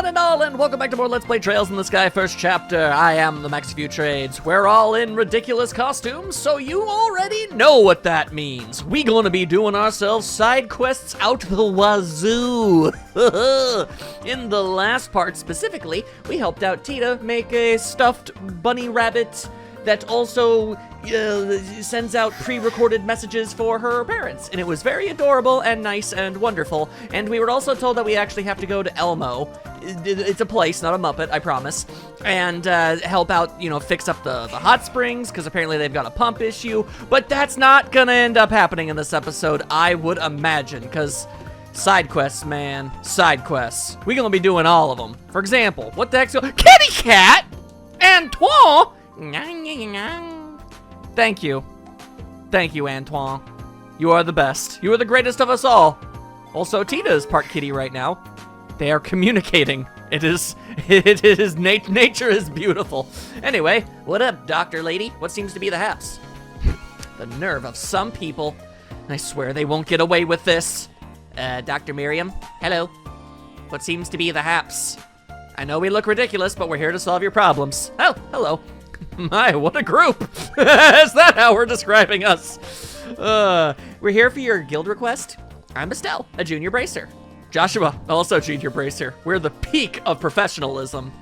one and all, and welcome back to more Let's Play Trails in the Sky First Chapter. I am the Maxifew Trades. We're all in ridiculous costumes, so you already know what that means. We gonna be doing ourselves side quests out the wazoo. In the last part specifically, we helped out Tita make a stuffed bunny rabbit that also sends out pre-recorded messages for her parents. And it was very adorable and nice and wonderful. And we were also told that we actually have to go to Elmo. It's a place, not a Muppet, I promise. And help out, fix up the hot springs, because apparently they've got a pump issue. But that's not gonna end up happening in this episode, I would imagine, because side quests, man. Side quests. We're gonna be doing all of them. For example, what the heck's Kitty Cat? Antoine? Thank you. Thank you, Antoine. You are the best. You are the greatest of us all. Also, Tita is part kitty right now. They are communicating. Nature is beautiful. Anyway, what up, Dr. Lady? What seems to be the haps? The nerve of some people. I swear they won't get away with this. Dr. Miriam, hello. What seems to be the haps? I know we look ridiculous, but we're here to solve your problems. Oh, hello. My, what a group! Is that how we're describing us? We're here for your guild request. I'm Estelle, a junior bracer. Joshua, also junior bracer. We're the peak of professionalism.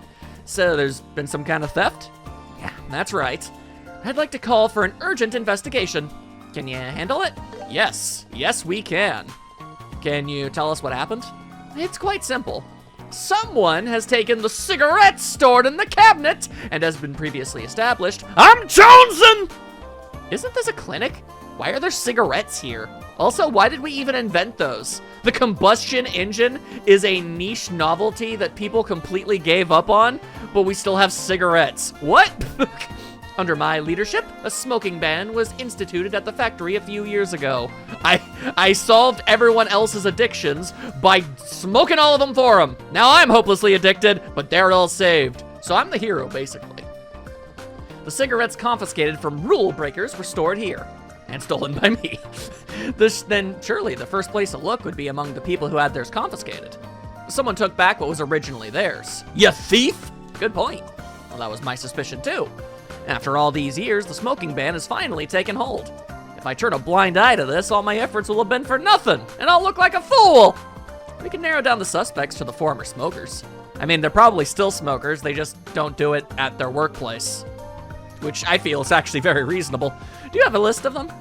So there's been some kind of theft? Yeah, that's right. I'd like to call for an urgent investigation. Can you handle it? Yes, we can. Can you tell us what happened? It's quite simple. Someone has taken the cigarettes stored in the cabinet and has been previously established. I'm Johnson! Isn't this a clinic? Why are there cigarettes here? Also, why did we even invent those? The combustion engine is a niche novelty that people completely gave up on, but we still have cigarettes. What? Under my leadership, a smoking ban was instituted at the factory a few years ago. I solved everyone else's addictions by smoking all of them for them. Now I'm hopelessly addicted, but they're all saved. So I'm the hero, basically. The cigarettes confiscated from rule breakers were stored here, and stolen by me. Then surely the first place to look would be among the people who had theirs confiscated. Someone took back what was originally theirs. You thief! Good point. Well, that was my suspicion too. After all these years, the smoking ban has finally taken hold. If I turn a blind eye to this, all my efforts will have been for nothing, and I'll look like a fool! We can narrow down the suspects to the former smokers. I mean, they're probably still smokers, they just don't do it at their workplace. Which I feel is actually very reasonable. Do you have a list of them?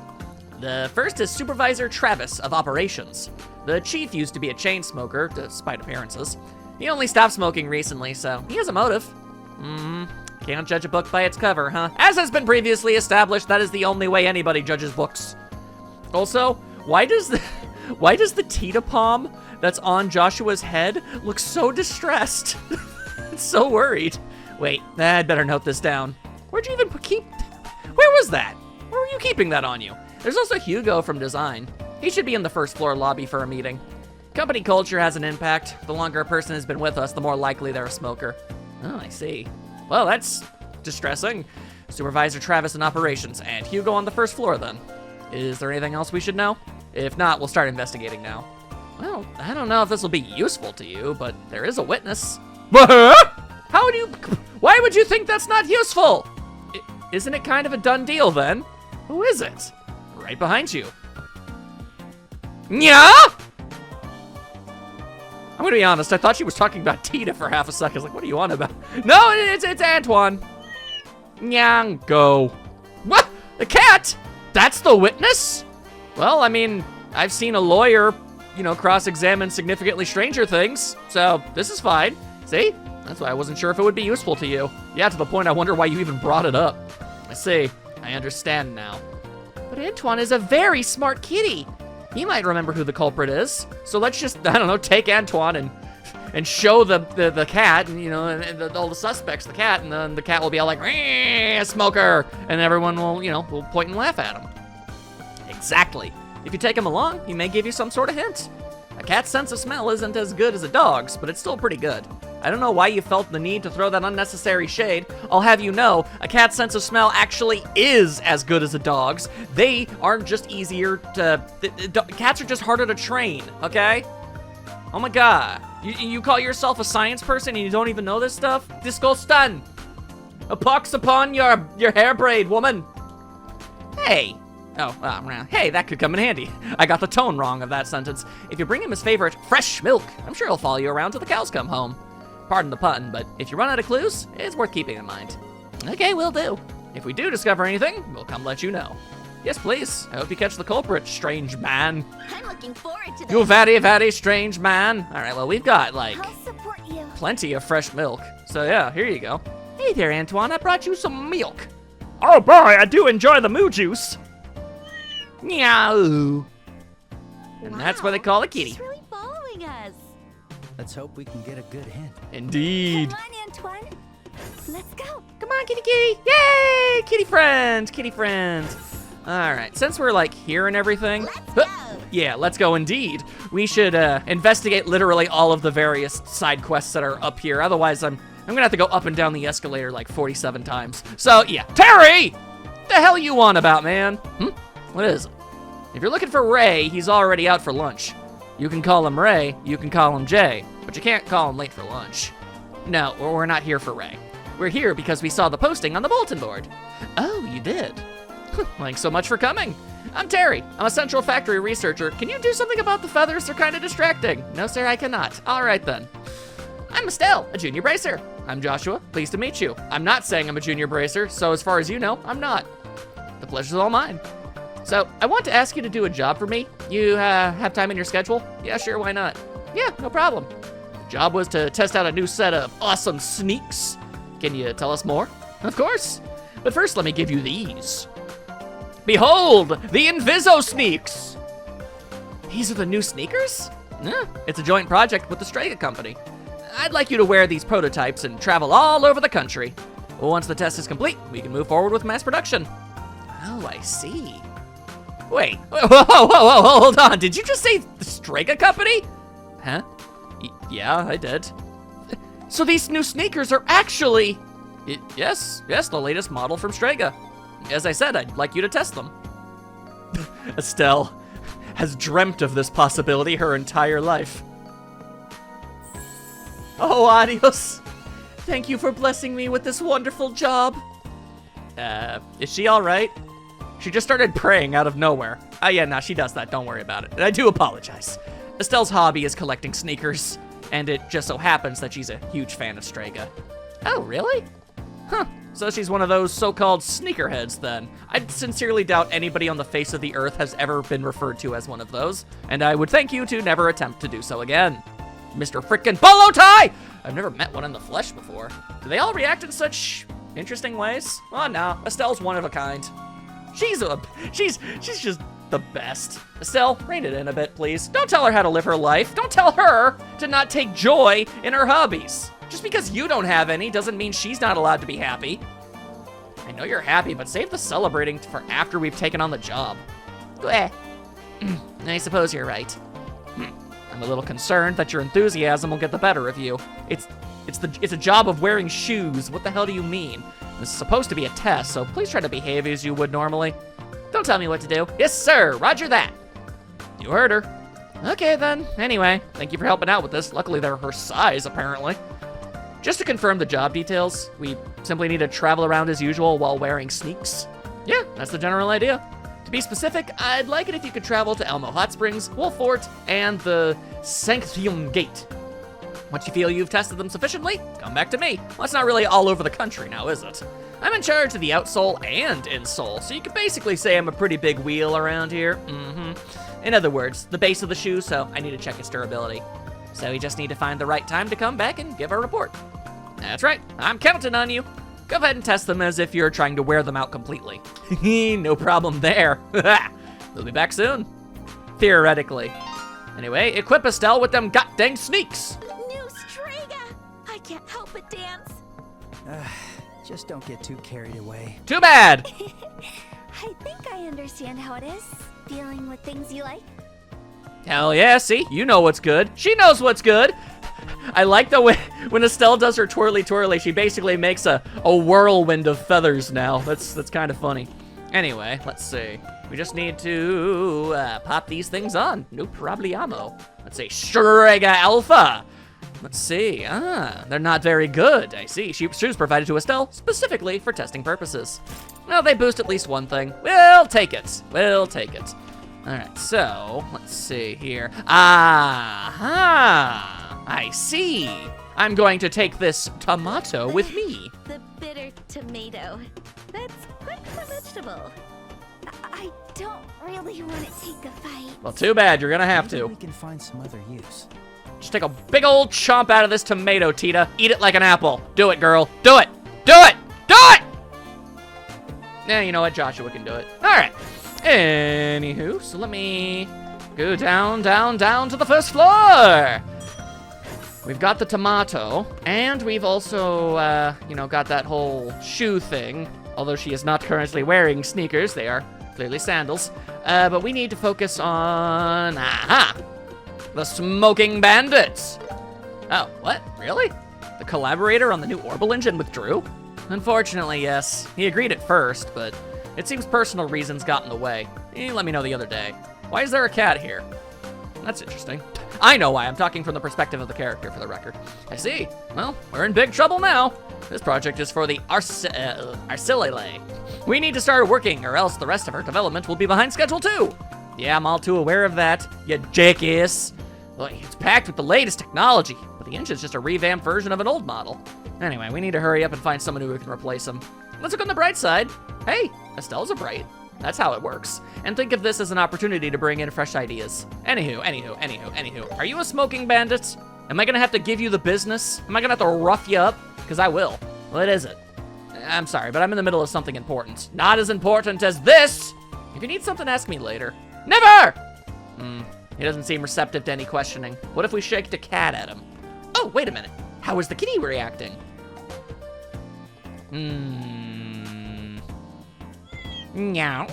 The first is Supervisor Travis of Operations. The chief used to be a chain smoker, despite appearances. He only stopped smoking recently, so he has a motive. Can't judge a book by its cover, huh? As has been previously established, that is the only way anybody judges books. Also, why does the Tita palm that's on Joshua's head look so distressed? It's so worried. Wait, I'd better note this down. Where'd you even where was that? Where were you keeping that on you? There's also Hugo from design. He should be in the first floor lobby for a meeting. Company culture has an impact. The longer a person has been with us, the more likely they're a smoker. Oh, I see. Well, that's distressing. Supervisor Travis in operations, and Hugo on the first floor then. Is there anything else we should know? If not, we'll start investigating now. Well, I don't know if this will be useful to you, but there is a witness. Why would you think that's not useful? Isn't it kind of a done deal then? Who is it? Right behind you. Yeah? I'm gonna be honest, I thought she was talking about Tita for half a second. I was like, what are you on about? No, it's Antoine. Nyang, go. What? The cat? That's the witness? Well, I mean, I've seen a lawyer, cross-examine significantly stranger things, so this is fine. See? That's why I wasn't sure if it would be useful to you. Yeah, to the point I wonder why you even brought it up. I see. I understand now. But Antoine is a very smart kitty. He might remember who the culprit is. So let's just, take Antoine and show the cat and, all the suspects the cat, and then the cat will be all like, a smoker, and everyone will, will point and laugh at him. Exactly. If you take him along, he may give you some sort of hint. A cat's sense of smell isn't as good as a dog's, but it's still pretty good. I don't know why you felt the need to throw that unnecessary shade. I'll have you know, a cat's sense of smell actually is as good as a dog's. They aren't just easier to... Cats are just harder to train, okay? Oh my god. You call yourself a science person and you don't even know this stuff? Disgusting. A pox upon your hair braid, woman. Hey. Oh, hey, that could come in handy. I got the tone wrong of that sentence. If you bring him his favorite fresh milk, I'm sure he'll follow you around till the cows come home. Pardon the pun, but if you run out of clues, it's worth keeping in mind. Okay, will do. If we do discover anything, we'll come let you know. Yes, please. I hope you catch the culprit, strange man. I'm looking forward to this. You very, very strange man. All right, well, we've got, like, I'll support you. plenty of fresh milk. So, yeah, here you go. Hey there, Antoine. I brought you some milk. Oh boy, I do enjoy the moo juice. Meow. And that's why they call it kitty. She's really following us. Let's hope we can get a good hint. Indeed. Come on, Antoine. Let's go. Come on, kitty kitty. Yay! Kitty friend. Kitty friend. All right, since we're like here and everything. Let's go. Yeah, let's go indeed. We should investigate literally all of the various side quests that are up here. Otherwise, I'm gonna have to go up and down the escalator like 47 times. So yeah, Terry! What the hell you on about, man? What is it? If you're looking for Ray, he's already out for lunch. You can call him Ray, you can call him Jay, but you can't call him late for lunch. No, we're not here for Ray. We're here because we saw the posting on the bulletin board. Oh, you did? Thanks so much for coming. I'm Terry. I'm a Central Factory researcher. Can you do something about the feathers? They're kind of distracting. No, sir, I cannot. All right, then. I'm Estelle, a junior bracer. I'm Joshua. Pleased to meet you. I'm not saying I'm a junior bracer, so as far as you know, I'm not. The pleasure's all mine. So, I want to ask you to do a job for me. You have time in your schedule? Yeah, sure, why not? Yeah, no problem. The job was to test out a new set of awesome sneaks. Can you tell us more? Of course. But first, let me give you these. Behold, the Inviso Sneaks! These are the new sneakers? Yeah, it's a joint project with the Strega company. I'd like you to wear these prototypes and travel all over the country. Once the test is complete, we can move forward with mass production. Oh, I see. Wait, whoa, hold on. Did you just say the Strega company? Huh? Yeah, I did. So these new sneakers are actually... Yes, the latest model from Strega. As I said, I'd like you to test them. Estelle has dreamt of this possibility her entire life. Oh, adios. Thank you for blessing me with this wonderful job. Is she all right? She just started praying out of nowhere. Oh yeah, no, she does that. Don't worry about it. And I do apologize. Estelle's hobby is collecting sneakers, and it just so happens that she's a huge fan of Strega. Oh, really? Huh. So she's one of those so-called sneakerheads, then. I sincerely doubt anybody on the face of the earth has ever been referred to as one of those, and I would thank you to never attempt to do so again. Mr. Frickin' Bolo Tie! I've never met one in the flesh before. Do they all react in such interesting ways? Oh, no. Estelle's one of a kind. She's just the best. Estelle, rein it in a bit, please. Don't tell her how to live her life. Don't tell her to not take joy in her hobbies. Just because you don't have any doesn't mean she's not allowed to be happy. I know you're happy, but save the celebrating for after we've taken on the job. I suppose you're right. I'm a little concerned that your enthusiasm will get the better of you. It's a job of wearing shoes. What the hell do you mean? This is supposed to be a test, so please try to behave as you would normally. Don't tell me what to do. Yes, sir. Roger that. You heard her. Okay, then. Anyway, thank you for helping out with this. Luckily, they're her size, apparently. Just to confirm the job details, we simply need to travel around as usual while wearing sneaks. Yeah, that's the general idea. To be specific, I'd like it if you could travel to Elmo Hot Springs, Wolf Fort, and the Sanctium Gate. Once you feel you've tested them sufficiently, come back to me. Well, it's not really all over the country now, is it? I'm in charge of the outsole and insole, so you could basically say I'm a pretty big wheel around here. In other words, the base of the shoe, so I need to check its durability. So we just need to find the right time to come back and give a report. That's right, I'm counting on you. Go ahead and test them as if you're trying to wear them out completely. No problem there. We'll be back soon. Theoretically. Anyway, equip Estelle with them god-dang sneaks. New Strega! I can't help but dance. Just don't get too carried away. Too bad. I think I understand how it is, dealing with things you like. Hell yeah, see? You know what's good. She knows what's good. I like the way when Estelle does her twirly twirly, she basically makes a whirlwind of feathers now. That's kind of funny. Anyway, let's see. We just need to pop these things on. No problemo. Let's say Strega Alpha. Let's see. They're not very good. I see. Shoes provided to Estelle specifically for testing purposes. Well, they boost at least one thing. We'll take it. We'll take it. All right, so let's see here. Aha! I see. I'm going to take this tomato with me. The bitter tomato. That's quite a vegetable. I don't really want to take a fight. Well, too bad. You're gonna have Maybe to. we can find some other use. Just take a big old chomp out of this tomato, Tita. Eat it like an apple. Do it, girl. Do it. Do it. Do it. Yeah, you know what? Joshua can do it. All right. Anywho, so let me go down to the first floor. We've got the tomato, and we've also, got that whole shoe thing. Although she is not currently wearing sneakers, they are clearly sandals. But we need to focus on, the Smoking Bandits. Oh, what? Really? The collaborator on the new Orbital engine withdrew? Unfortunately, yes. He agreed at first, but it seems personal reasons got in the way. He let me know the other day. Why is there a cat here? That's interesting. I know why. I'm talking from the perspective of the character, for the record. I see. Well, we're in big trouble now. This project is for the Arcillele. We need to start working, or else the rest of our development will be behind schedule too. Yeah, I'm all too aware of that, you jackass. Well, it's packed with the latest technology, but the engine's just a revamped version of an old model. Anyway, we need to hurry up and find someone who can replace him. Let's look on the bright side. Hey, Estelle's a bright. That's how it works. And think of this as an opportunity to bring in fresh ideas. Anywho. Are you a smoking bandit? Am I gonna have to give you the business? Am I gonna have to rough you up? Because I will. What is it? I'm sorry, but I'm in the middle of something important. Not as important as this! If you need something, ask me later. Never! He doesn't seem receptive to any questioning. What if we shaked a cat at him? Oh, wait a minute. How is the kitty reacting? Meow.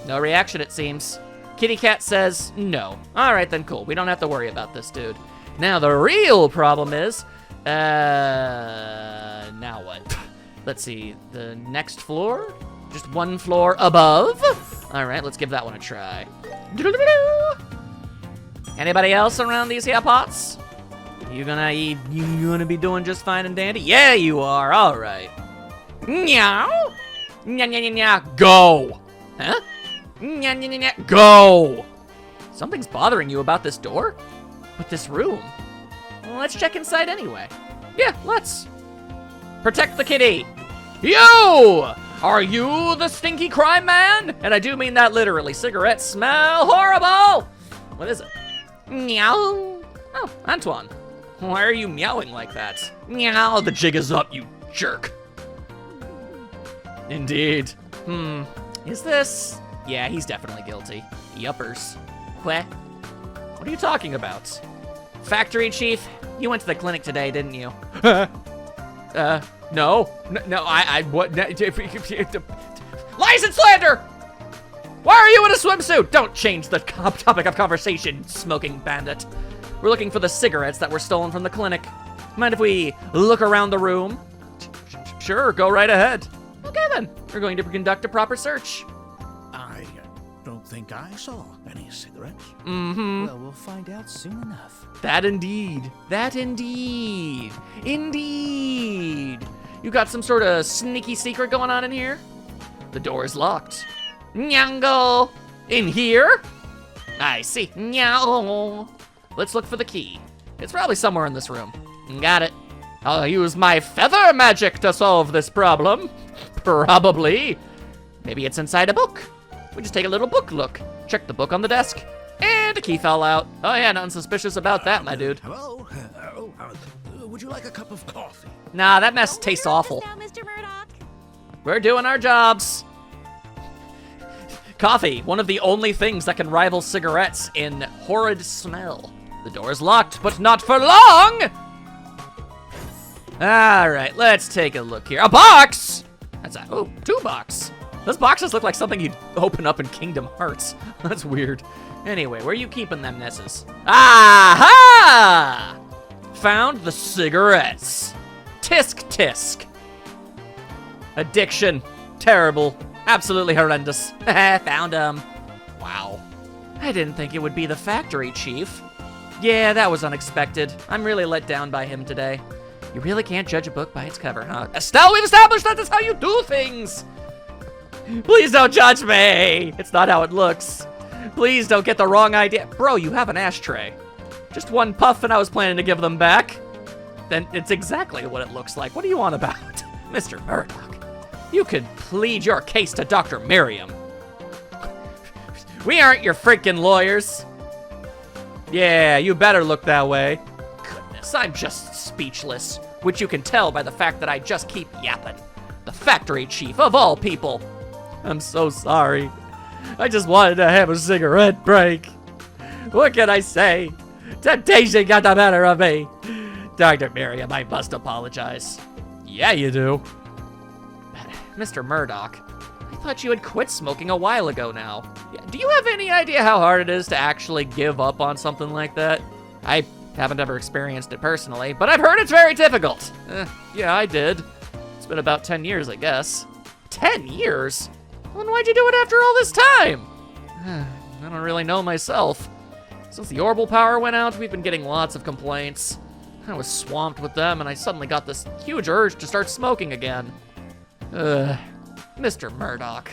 No reaction, it seems. Kitty cat says no. All right, then cool. We don't have to worry about this dude. Now, the real problem is, now what? Let's see, the next floor? Just one floor above? All right, let's give that one a try. Anybody else around these here pots? You gonna be doing just fine and dandy? Yeah, you are, all right. Meow. Go! Huh? Go! Something's bothering you about this door? With this room? Well, let's check inside anyway. Yeah, let's. Protect the kitty! You! Are you the stinky crime man? And I do mean that literally. Cigarettes smell horrible! What is it? Meow. Oh, Antoine. Why are you meowing like that? Meow, the jig is up, you jerk. Indeed. Is this? Yeah, he's definitely guilty. Yuppers. What are you talking about? Factory chief, you went to the clinic today, didn't you? No, what? Lies and slander! Why are you in a swimsuit? Don't change the topic of conversation, smoking bandit. We're looking for the cigarettes that were stolen from the clinic. Mind if we look around the room? Sure, go right ahead. Okay then, we're going to conduct a proper search. I don't think I saw any cigarettes. Well, we'll find out soon enough. That indeed. That indeed. Indeed. You got some sort of sneaky secret going on in here? The door is locked. Nyango! In here? I see. Nyango. Let's look for the key. It's probably somewhere in this room. Got it. I'll use my feather magic to solve this problem. Probably. Maybe it's inside a book. We just take a little book look. Check the book on the desk. And a key fell out. Oh yeah, nothing suspicious about that, my dude. Hello? Would you like a cup of coffee? Nah, that mess tastes awful. Now, Mr. Murdoch. We're doing our jobs. Coffee, one of the only things that can rival cigarettes in horrid smell. The door is locked, but not for long! All right, let's take a look here. A box! That's a, oh, 2 boxes. Those boxes look like something you'd open up in Kingdom Hearts. That's weird. Anyway, where are you keeping them nesses? Aha! Found the cigarettes. Tisk tisk. Addiction. Terrible. Absolutely horrendous. Found him. Wow. I didn't think it would be the factory chief. Yeah, that was unexpected. I'm really let down by him today. You really can't judge a book by its cover, huh? Estelle, we've established that that's how you do things! Please don't judge me! It's not how it looks. Please don't get the wrong idea. Bro, you have an ashtray. Just one puff and I was planning to give them back. Then it's exactly what it looks like. What do you want about? Mr. Murdoch, you could plead your case to Dr. Miriam. We aren't your freaking lawyers. Yeah, you better look that way. Goodness, I'm just speechless, which you can tell by the fact that I just keep yapping. The factory chief of all people. I'm so sorry. I just wanted to have a cigarette break. What can I say? Temptation got the better of me. Dr. Miriam, I must apologize. Yeah, you do. Mr. Murdoch, I thought you had quit smoking a while ago now. Do you have any idea how hard it is to actually give up on something like that? I haven't ever experienced it personally, but I've heard it's very difficult. Yeah, I did. It's been about 10 years, I guess. 10 years? Then why'd you do it after all this time? I don't really know myself. Since the orbital power went out, we've been getting lots of complaints. I was swamped with them, and I suddenly got this huge urge to start smoking again. Mr. Murdoch.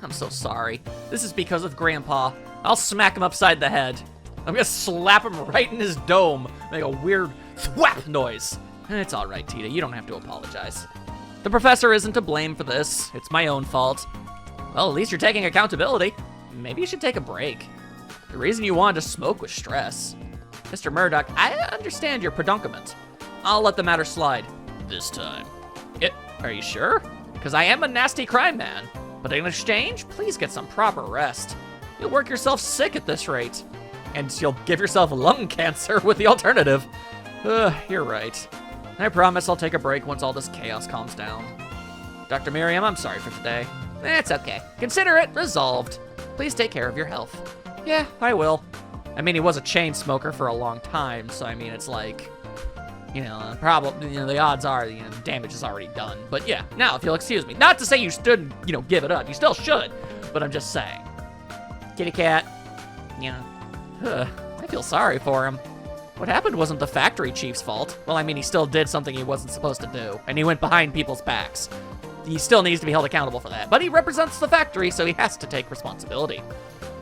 I'm so sorry. This is because of Grandpa. I'll smack him upside the head. I'm gonna slap him right in his dome, make a weird thwap noise. It's all right, Tita. You don't have to apologize. The professor isn't to blame for this. It's my own fault. Well, at least you're taking accountability. Maybe you should take a break. The reason you wanted to smoke was stress. Mr. Murdoch, I understand your predicament. I'll let the matter slide. This time. Are you sure? Because I am a nasty crime man. But in exchange, please get some proper rest. You'll work yourself sick at this rate. And you'll give yourself lung cancer with the alternative. You're right. I promise I'll take a break once all this chaos calms down. Dr. Miriam, I'm sorry for today. It's okay. Consider it resolved. Please take care of your health. Yeah, I will. I mean, he was a chain smoker for a long time, so I mean, it's like, the odds are, the damage is already done. But yeah, now if you'll excuse me, not to say you should, give it up. You still should, but I'm just saying. Kitty cat, I feel sorry for him. What happened wasn't the factory chief's fault. Well, I mean, he still did something he wasn't supposed to do, and he went behind people's backs. He still needs to be held accountable for that, but he represents the factory, so he has to take responsibility.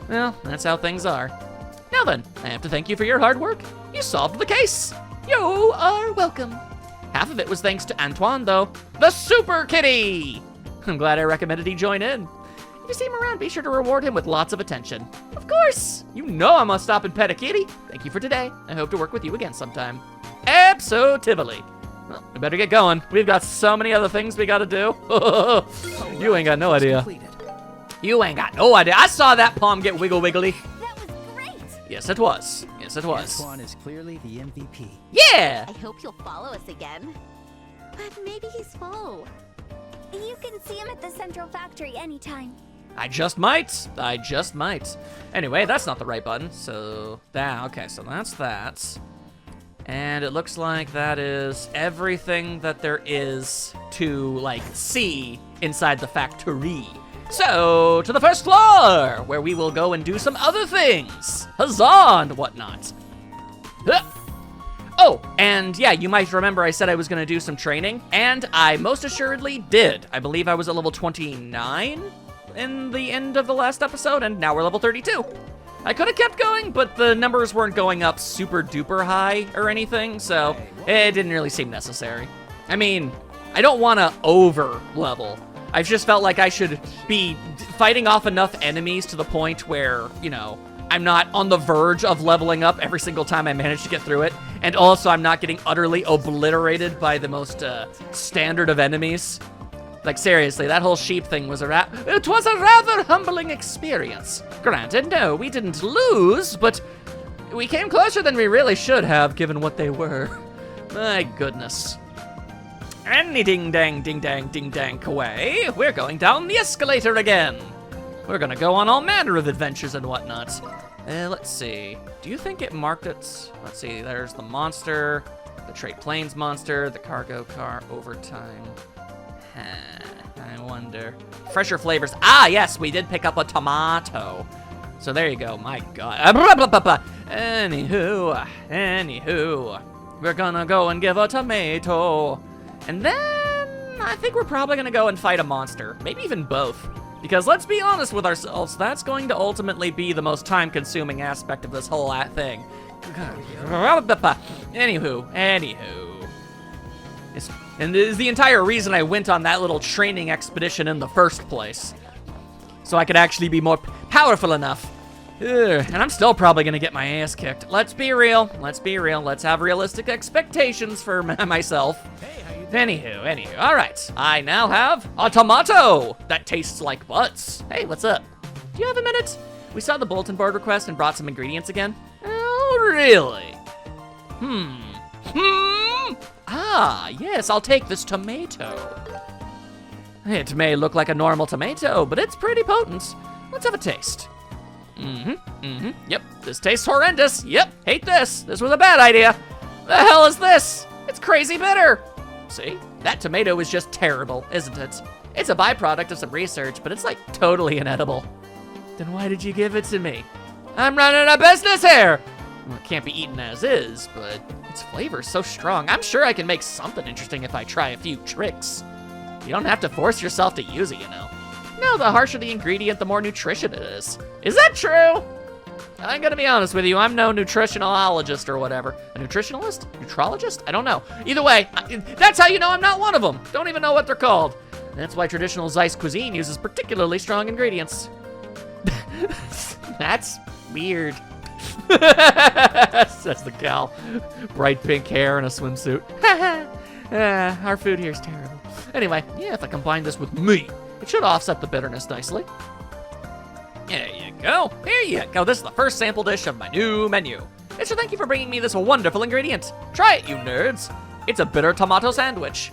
Well, that's how things are. Now then, I have to thank you for your hard work. You solved the case. You are welcome. Half of it was thanks to Antoine, though. The Super Kitty! I'm glad I recommended he join in. If you see him around, be sure to reward him with lots of attention. Of course! You know I must stop and pet a kitty. Thank you for today. I hope to work with you again sometime. Absolutely. Well, we better get going. We've got so many other things we gotta do. You ain't got no idea. You ain't got no idea. I saw that palm get wiggle wiggly. That was great! Yes, it was. Yes, it was. Antoine is clearly the MVP. Yeah! I hope you'll follow us again. But maybe he's full. You can see him at the Central Factory anytime. I just might. Anyway, that's not the right button. So, okay, so that's that. And it looks like that is everything that there is to, see inside the factory. So, to the first floor, where we will go and do some other things. Huzzah and whatnot. Huh. Oh, and yeah, you might remember I said I was gonna do some training, and I most assuredly did. I believe I was at level 29 in the end of the last episode, and now we're level 32. I could have kept going, but the numbers weren't going up super duper high or anything, so it didn't really seem necessary. I mean, I don't want to over level. I've just felt like I should be fighting off enough enemies to the point where, I'm not on the verge of leveling up every single time I manage to get through it. And also, I'm not getting utterly obliterated by the most standard of enemies. Like, seriously, that whole sheep thing was it was a rather humbling experience. Granted, no, we didn't lose, but we came closer than we really should have, given what they were. My goodness. Any ding-dang, ding-dang, ding-dang away, we're going down the escalator again. We're gonna go on all manner of adventures and whatnot. Let's see. Do you think it marked it? Let's see, there's the monster, the trade planes monster, the cargo car, overtime. I wonder. Fresher flavors. Ah, yes, we did pick up a tomato. So there you go. My God. Anywho, we're gonna go and give a tomato. And then I think we're probably gonna go and fight a monster. Maybe even both. Because let's be honest with ourselves, that's going to ultimately be the most time-consuming aspect of this whole thing. Anywho. And this is the entire reason I went on that little training expedition in the first place. So I could actually be more powerful enough. And I'm still probably gonna get my ass kicked. Let's be real. Let's have realistic expectations for myself. Anywho. All right, I now have a tomato that tastes like butts. Hey, what's up? Do you have a minute? We saw the bulletin board request and brought some ingredients again. Oh, really? Ah, yes, I'll take this tomato. It may look like a normal tomato, but it's pretty potent. Let's have a taste. Yep, this tastes horrendous. Yep, hate this. This was a bad idea. The hell is this? It's crazy bitter. See, that tomato is just terrible, isn't it? It's a byproduct of some research, but it's like totally inedible. Then why did you give it to me? I'm running a business here. Well, it can't be eaten as is, but its flavor's so strong. I'm sure I can make something interesting if I try a few tricks. You don't have to force yourself to use it, you know. No, the harsher the ingredient, the more nutrition it is. Is that true? I'm gonna be honest with you, I'm no nutritionologist or whatever. A nutritionalist? Nutrologist? I don't know. Either way, that's how you know I'm not one of them. Don't even know what they're called. That's why traditional Zeiss cuisine uses particularly strong ingredients. That's weird. Says the gal. Bright pink hair and a swimsuit. Our food here is terrible. Anyway, yeah, if I combine this with meat, it should offset the bitterness nicely. There you go. Here you go. This is the first sample dish of my new menu. Mister, thank you for bringing me this wonderful ingredient. Try it, you nerds. It's a bitter tomato sandwich.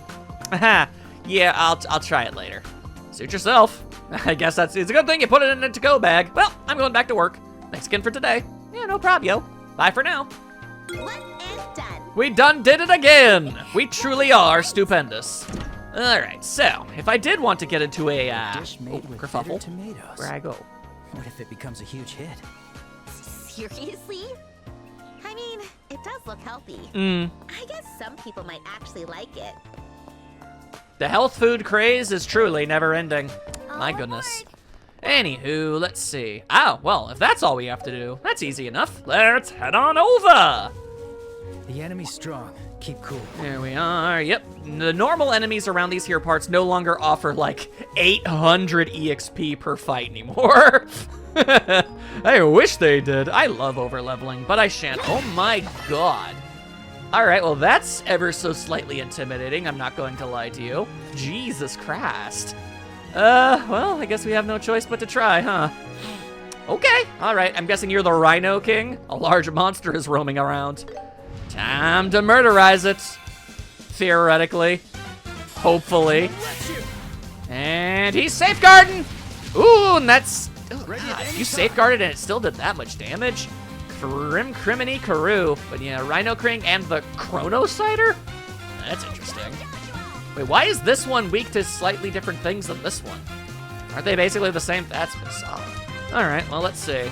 Haha. Yeah, I'll try it later. Suit yourself. I guess it's a good thing you put it in a to-go bag. Well, I'm going back to work. Thanks again for today. Yeah, no problem, yo. Bye for now. One and done. We done did it again. We truly are stupendous. All right, so if I did want to get into a Dish made with kerfuffle, bitter tomatoes. where I go? What if it becomes a huge hit? Seriously? I mean, it does look healthy. I guess some people might actually like it. The health food craze is truly never ending. My All goodness. aboard. Anywho, let's see. Oh, well, if that's all we have to do, that's easy enough. Let's head on over. The enemy's strong. Keep cool. There we are. Yep. The normal enemies around these here parts no longer offer like 800 EXP per fight anymore. I wish they did. I love overleveling, but I shan't. Oh my god. All right, well, that's ever so slightly intimidating. I'm not going to lie to you. Jesus Christ. Well, I guess we have no choice but to try, huh? Okay, all right. I'm guessing you're the Rhino King. A large monster is roaming around. Time to murderize it. Theoretically. Hopefully. And he's safeguarding. Ooh, and that's... Oh, God, you safeguarded and it still did that much damage? Criminy Karoo. But yeah, Rhino King and the Chronocider? That's interesting. Wait, why is this one weak to slightly different things than this one? Aren't they basically the same? That's bizarre. All right, well, let's see.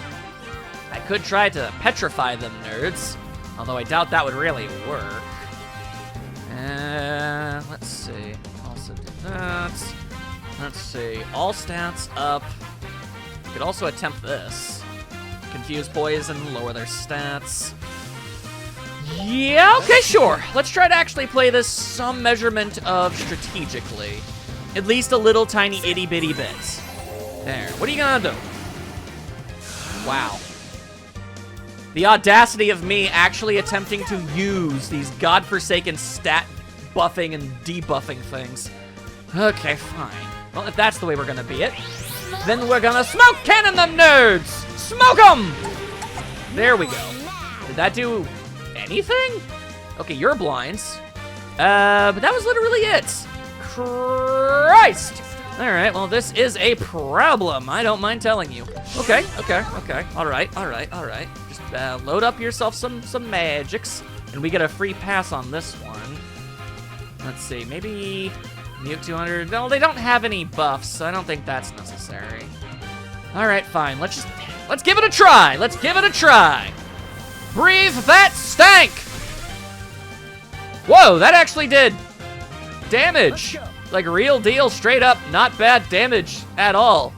I could try to petrify them nerds. Although I doubt that would really work. Let's see. Also do that. Let's see. All stats up. Could also attempt this. Confuse poison, lower their stats. Yeah, okay, sure. Let's try to actually play this some measurement of strategically. At least a little tiny itty bitty bit. There. What are you gonna do? Wow. The audacity of me actually attempting to use these godforsaken stat buffing and debuffing things. Okay, fine. Well, if that's the way we're gonna be it, then we're gonna smoke cannon them nerds! Smoke them! There we go. Did that do anything? Okay, you're blinds. But that was literally it. Christ! All right, well, this is a problem. I don't mind telling you. Okay. All right. Just load up yourself some magics, and we get a free pass on this one. Let's see, maybe Mute 200. No, they don't have any buffs, so I don't think that's necessary. All right, fine. Let's give it a try. Let's give it a try. Breathe that stank. Whoa, that actually did damage. Like real deal, straight up, not bad damage at all.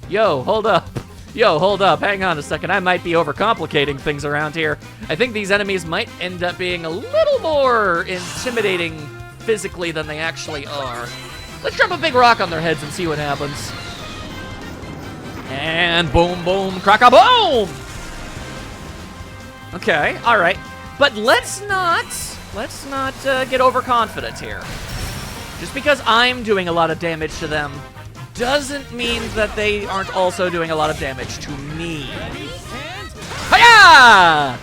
Yo, hold up. Yo, hold up. Hang on a second. I might be overcomplicating things around here. I think these enemies might end up being a little more intimidating physically than they actually are. Let's drop a big rock on their heads and see what happens. And boom, boom, crack-a-boom! Okay, all right. But let's not get overconfident here. Just because I'm doing a lot of damage to them doesn't mean that they aren't also doing a lot of damage to me. Hiya!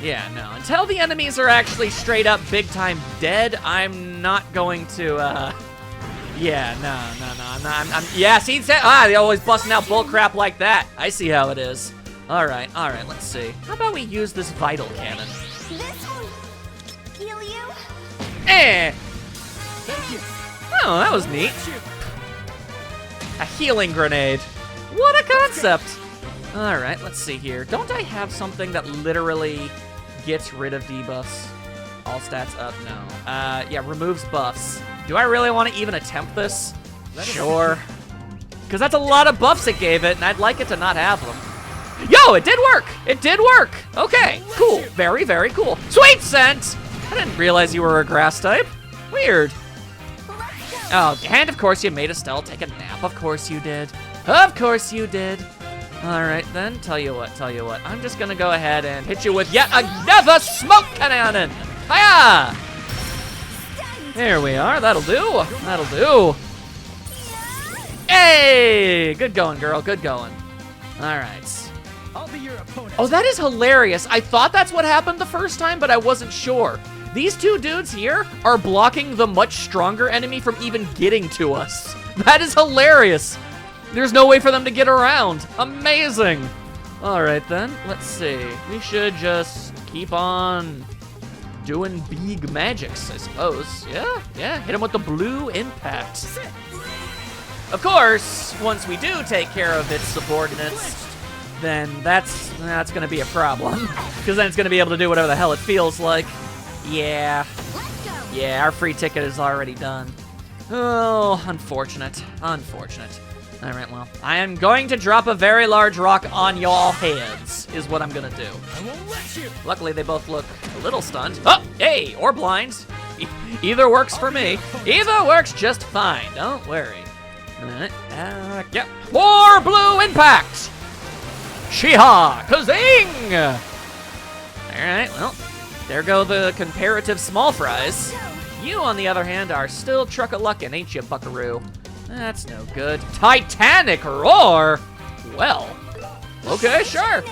Yeah, no. Until the enemies are actually straight up big time dead, I'm not going to, yeah, no. Yeah, see, they always busting out bull crap like that. I see how it is. All right, let's see. How about we use this vital cannon? This will heal you. Oh, that was neat. A healing grenade. What a concept. All right, let's see here. Don't I have something that literally gets rid of debuffs? All stats up, no. Yeah, removes buffs. Do I really want to even attempt this? Sure. Because that's a lot of buffs it gave it, and I'd like it to not have them. Yo, it did work! It did work! Okay, cool. Very, very cool. Sweet scent! I didn't realize you were a grass type. Weird. Oh, and of course you made Estelle take a nap. Of course you did. Of course you did. All right, then, tell you what. I'm just gonna go ahead and hit you with yet another smoke cannon. Hiya! There we are, that'll do. That'll do. Hey, good going, girl, good going. All right. I'll be your opponent. Oh, that is hilarious. I thought that's what happened the first time, but I wasn't sure. These two dudes here are blocking the much stronger enemy from even getting to us. That is hilarious. There's no way for them to get around. Amazing. All right, then. Let's see. We should just keep on doing big magics, I suppose. Yeah. Hit him with the blue impact. Of course, once we do take care of its subordinates, then that's going to be a problem. Because then it's going to be able to do whatever the hell it feels like. Yeah, our free ticket is already done. Oh, unfortunate. All right, well, I am going to drop a very large rock on y'all heads, is what I'm gonna do. I won't let you. Luckily, they both look a little stunned. Oh, hey, or blind. Either works for me. Either works just fine, don't worry. All right, yep. More blue impact! Shiha! Kazing! All right, well. There go the comparative small fries. You, on the other hand, are still truck-a-luckin', ain't you, buckaroo? That's no good. Titanic roar? Well, okay, sure.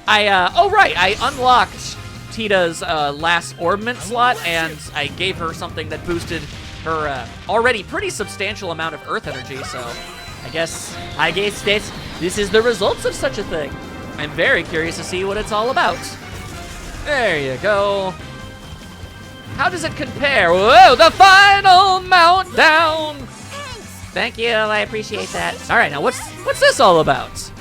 I unlocked Tita's last orbment slot, and I gave her something that boosted her already pretty substantial amount of Earth energy, so I guess this is the results of such a thing. I'm very curious to see what it's all about. There you go. How does it compare? Whoa, the final meltdown! Thank you, I appreciate that. All right, now what's this all about?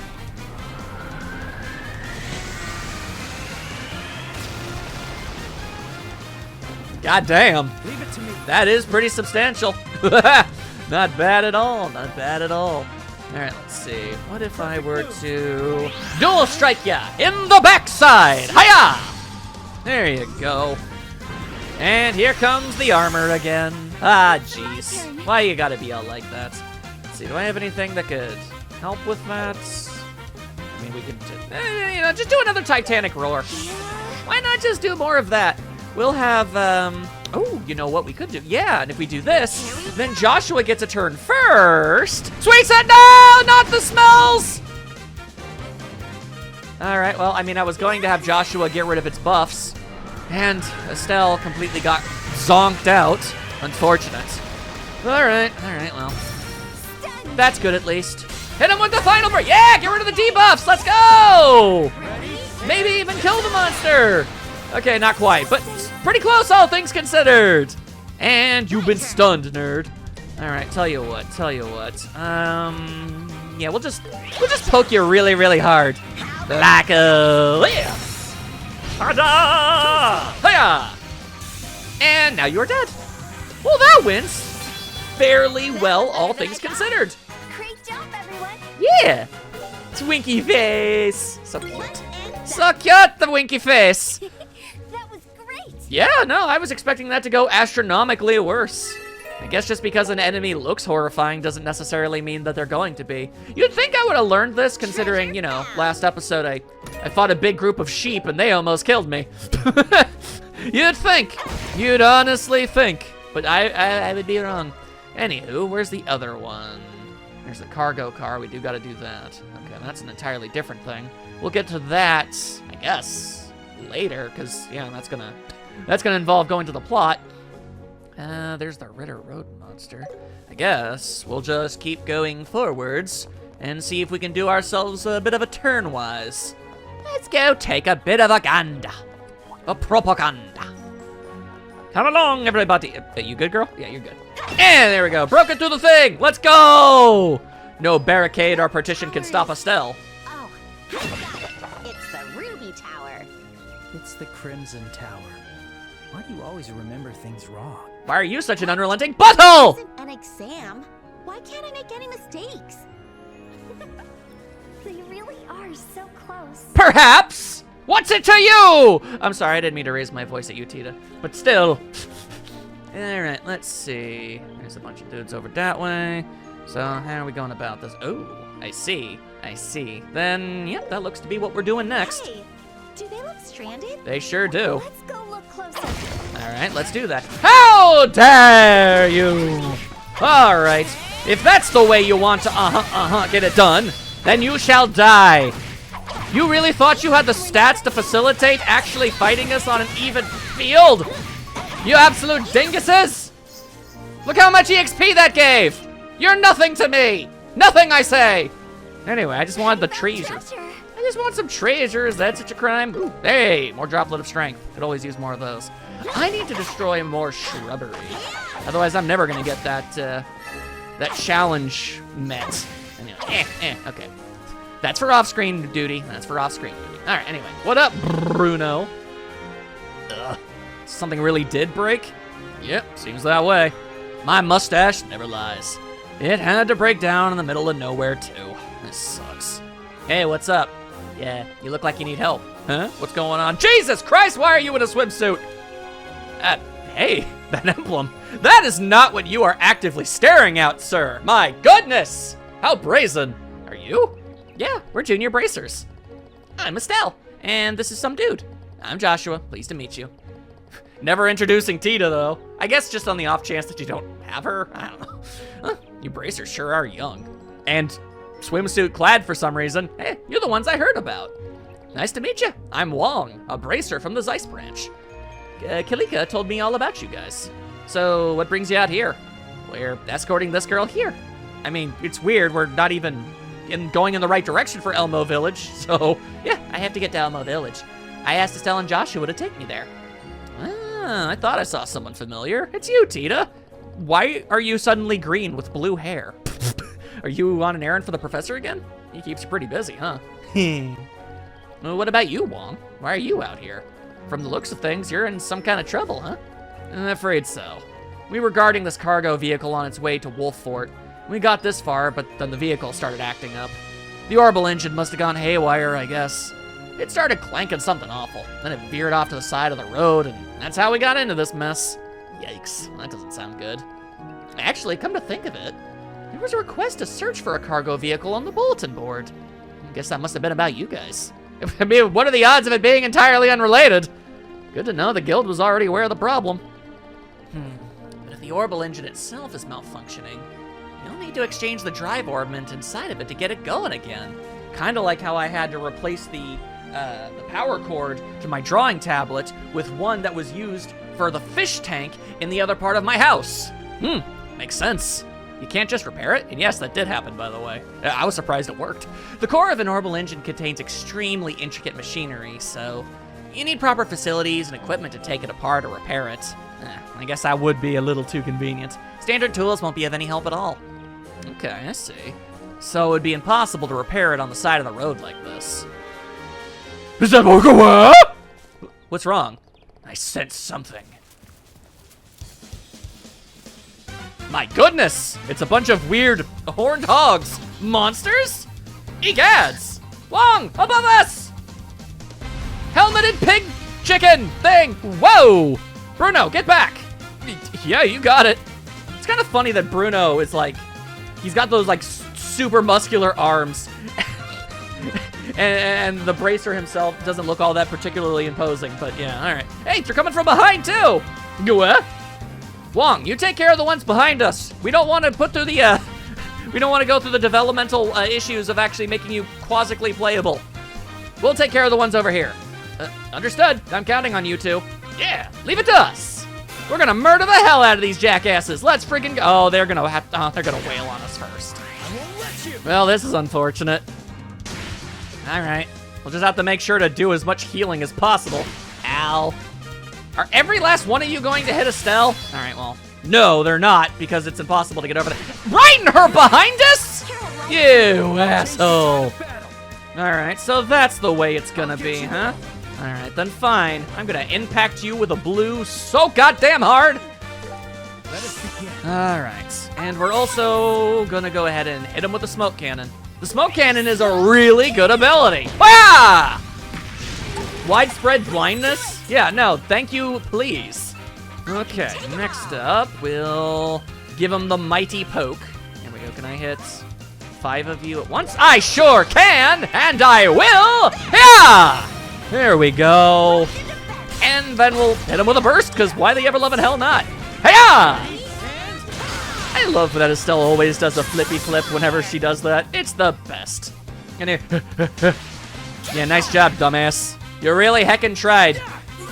God damn. Leave it to me. That is pretty substantial. Not bad at all, not bad at all. All right, let's see. What if I were to dual strike ya in the backside? Hiya! There you go. And here comes the armor again. Ah, jeez. Why you gotta be all like that? Let's see, do I have anything that could help with that? I mean, we could, just do another Titanic roar. Why not just do more of that? We'll have, oh, you know what we could do? Yeah, and if we do this, then Joshua gets a turn first. Sweet set, no, not the smells! All right, well, I mean, I was going to have Joshua get rid of its buffs, and Estelle completely got zonked out. Unfortunate. All right, well, that's good at least. Hit him with the final break. Yeah, get rid of the debuffs. Let's go! Maybe even kill the monster. Okay, not quite, but pretty close, all things considered. And you've been stunned, nerd. All right, tell you what. Yeah, we'll just poke you really, really hard. Like a hiya! And now you're dead. Well, that wins. Fairly well, all things considered. Great job, everyone. Yeah. Twinkie face. So cute. So cute, the winky face. That was great. Yeah, no, I was expecting that to go astronomically worse. I guess just because an enemy looks horrifying doesn't necessarily mean that they're going to be. You'd think I would have learned this considering, you know, last episode I fought a big group of sheep and they almost killed me. You'd think. You'd honestly think. But I would be wrong. Anywho, where's the other one? There's the cargo car. We do got to do that. Okay, that's an entirely different thing. We'll get to that, I guess, later, because, yeah, that's gonna involve going to the plot. There's the Ritter Road monster. I guess we'll just keep going forwards and see if we can do ourselves a bit of a turn-wise. Let's go take a bit of a gander. A propaganda. Come along, everybody. You good, girl? Yeah, you're good. And there we go. Broke it through the thing. Let's go. No barricade or partition can stop Estelle. Oh, it's the Ruby Tower. It's the Crimson Tower. Why do you always remember things wrong? Why are you such an unrelenting butthole? This isn't an exam. Why can't I make any mistakes? They really are so close. Perhaps. What's it to you? I'm sorry, I didn't mean to raise my voice at you, Tita. But still. All right, let's see. There's a bunch of dudes over that way. So how are we going about this? Oh, I see. Then, yep, that looks to be what we're doing next. Hey, do they look stranded? They sure do. Let's go look closer. All right, let's do that. How dare you? All right, if that's the way you want to get it done, then you shall die. You really thought you had the stats to facilitate actually fighting us on an even field? You absolute dinguses! Look how much EXP that gave! You're nothing to me! Nothing, I say! Anyway, I just wanted the treasures. I just want some treasures. That's such a crime. Ooh, hey, more droplet of strength. Could always use more of those. I need to destroy more shrubbery. Otherwise, I'm never gonna get that challenge met. Anyway, okay. That's for off-screen duty. All right, anyway. What up, Bruno? Ugh. Something really did break? Yep, seems that way. My mustache never lies. It had to break down in the middle of nowhere, too. This sucks. Hey, what's up? Yeah, you look like you need help. Huh? What's going on? Jesus Christ, why are you in a swimsuit? Hey, that emblem. That is not what you are actively staring at, sir. My goodness! How brazen. Are you? Yeah, we're junior bracers. I'm Estelle, and this is some dude. I'm Joshua, pleased to meet you. Never introducing Tita, though. I guess just on the off chance that you don't have her. I don't know. Huh, you bracers sure are young. And swimsuit clad for some reason. Hey, you're the ones I heard about. Nice to meet you. I'm Wong, a bracer from the Zeiss branch. Kalika told me all about you guys. So what brings you out here? We're escorting this girl here. I mean, it's weird. We're not even going in the right direction for Elmo Village. So yeah, I have to get to Elmo Village. I asked Estelle and Joshua to take me there. I thought I saw someone familiar. It's you, Tita. Why are you suddenly green with blue hair? Are you on an errand for the professor again? He keeps you pretty busy, huh? Well, what about you, Wong? Why are you out here? From the looks of things, you're in some kind of trouble, huh? I'm afraid so. We were guarding this cargo vehicle on its way to Wolf Fort. We got this far, but then the vehicle started acting up. The orbital engine must have gone haywire, I guess. It started clanking something awful. Then it veered off to the side of the road, and that's how we got into this mess. Yikes, that doesn't sound good. Actually, come to think of it, there was a request to search for a cargo vehicle on the bulletin board. I guess that must have been about you guys. I mean, what are the odds of it being entirely unrelated? Good to know the guild was already aware of the problem. But if the orbital engine itself is malfunctioning, you'll need to exchange the drive orbment inside of it to get it going again. Kind of like how I had to replace the power cord to my drawing tablet with one that was used for the fish tank in the other part of my house. Makes sense. You can't just repair it? And yes, that did happen, by the way. I was surprised it worked. The core of an orbital engine contains extremely intricate machinery, so you need proper facilities and equipment to take it apart or repair it. I guess that would be a little too convenient. Standard tools won't be of any help at all. Okay, I see. So it would be impossible to repair it on the side of the road like this. Is that what? What's wrong? I sense something. My goodness! It's a bunch of weird horned hogs. Monsters? Egads! Wong, above us! Helmeted pig chicken thing! Whoa! Bruno, get back! Yeah, you got it. It's kind of funny that Bruno is like, he's got those like super muscular arms. and the bracer himself doesn't look all that particularly imposing, but yeah, all right. Hey, they're coming from behind too! What? Wong, you take care of the ones behind us. We don't want to put through the, we don't want to go through the developmental issues of actually making you quasically playable. We'll take care of the ones over here. Understood. I'm counting on you two. Yeah, leave it to us. We're gonna murder the hell out of these jackasses. Let's freaking go. Oh, they're gonna wail on us first. Well, this is unfortunate. All right, we'll just have to make sure to do as much healing as possible. Ow. Are every last one of you going to hit Estelle? All right, well, no, they're not, because it's impossible to get over there. Riding her behind us? You asshole. All right, so that's the way it's gonna be, huh? All right, then fine. I'm gonna impact you with a blue so goddamn hard. Let us begin. All right, and we're also gonna go ahead and hit him with the smoke cannon. The smoke cannon is a really good ability. Ah! Widespread blindness? Yeah, no, thank you, please. Okay, next up, we'll give him the mighty poke. Here we go, can I hit 5 of you at once? I sure can, and I will! Yeah! There we go. And then we'll hit him with a burst, because why the ever loving hell not? Hiya! I love that Estelle always does a flippy flip whenever she does that. It's the best. And here, yeah, nice job, dumbass. You really heckin' tried.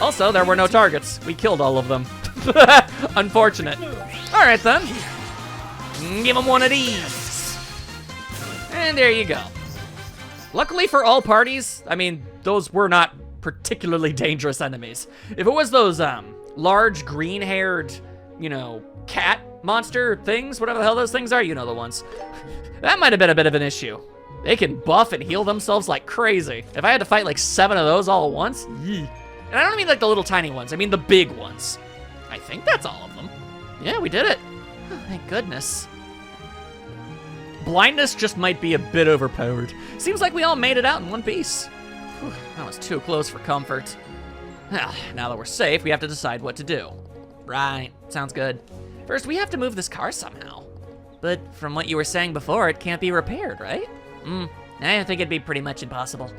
Also, there were no targets. We killed all of them. Unfortunate. All right, then. Give him one of these. And there you go. Luckily for all parties, I mean, those were not particularly dangerous enemies. If it was those large green-haired, you know, cat monster things, whatever the hell those things are, you know the ones. That might have been a bit of an issue. They can buff and heal themselves like crazy. If I had to fight like 7 of those all at once, yee. And I don't mean like the little tiny ones, I mean the big ones. I think that's all of them. Yeah, we did it. Oh, thank goodness. Blindness just might be a bit overpowered. Seems like we all made it out in one piece. Whew, that was too close for comfort. Well, now that we're safe, we have to decide what to do. Right, sounds good. First, we have to move this car somehow. But from what you were saying before, it can't be repaired, right? I think it'd be pretty much impossible.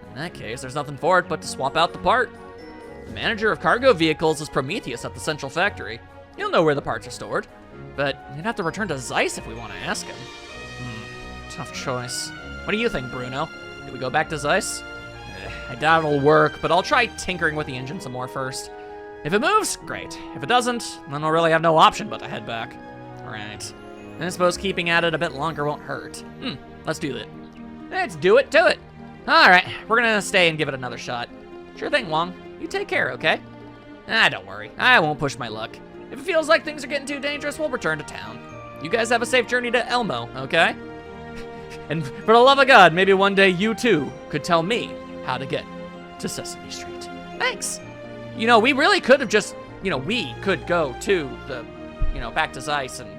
In that case, there's nothing for it but to swap out the part. The manager of cargo vehicles is Prometheus at the Central Factory. He'll know where the parts are stored, but you'd have to return to Zeiss if we want to ask him. Tough choice. What do you think, Bruno? Do we go back to Zeiss? I doubt it'll work, but I'll try tinkering with the engine some more first. If it moves, great. If it doesn't, then I'll really have no option but to head back. Right. I suppose keeping at it a bit longer won't hurt. Let's do that. Let's do it to it. All right, we're gonna stay and give it another shot. Sure thing, Wong. You take care, okay? Don't worry. I won't push my luck. If it feels like things are getting too dangerous, we'll return to town. You guys have a safe journey to Elmo, okay? And for the love of God, maybe one day you too could tell me how to get to Sesame Street. Thanks. You know, we really could have just, you know, we could go to the, you know, back to Zeiss and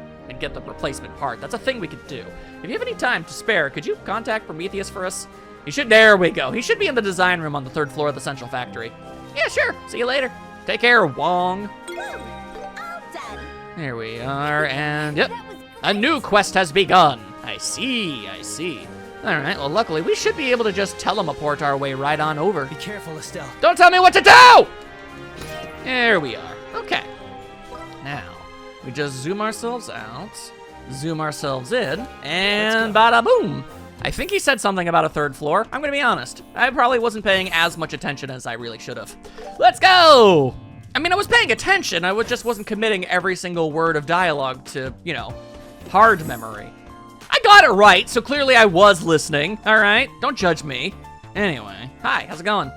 get the replacement part. That's a thing we could do. If you have any time to spare, could you contact Prometheus for us? He should, there we go. He should be in the design room on the 3rd floor of the Central Factory. Yeah, sure. See you later. Take care, Wong. Woo! All done. There we are, and yep. A new quest has begun. I see, I see. All right, well, luckily, we should be able to just teleport our way right on over. Be careful, Estelle. Don't tell me what to do! There we are. Okay. Now, we just zoom ourselves out, zoom ourselves in, and bada boom. I think he said something about a 3rd floor. I'm gonna be honest. I probably wasn't paying as much attention as I really should have. Let's go! I mean, I was paying attention. I just wasn't committing every single word of dialogue to, you know, hard memory. I got it right, so clearly I was listening. All right, don't judge me. Anyway, hi, how's it going?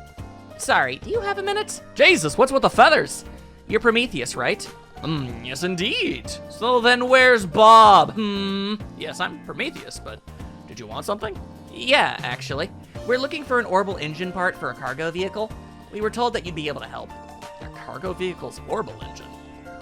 Sorry, do you have a minute? Jesus, what's with the feathers? You're Prometheus, right? Yes indeed. So then where's Bob? Yes, I'm Prometheus, but did you want something? Yeah, actually. We're looking for an orbital engine part for a cargo vehicle. We were told that you'd be able to help. A cargo vehicle's orbital engine?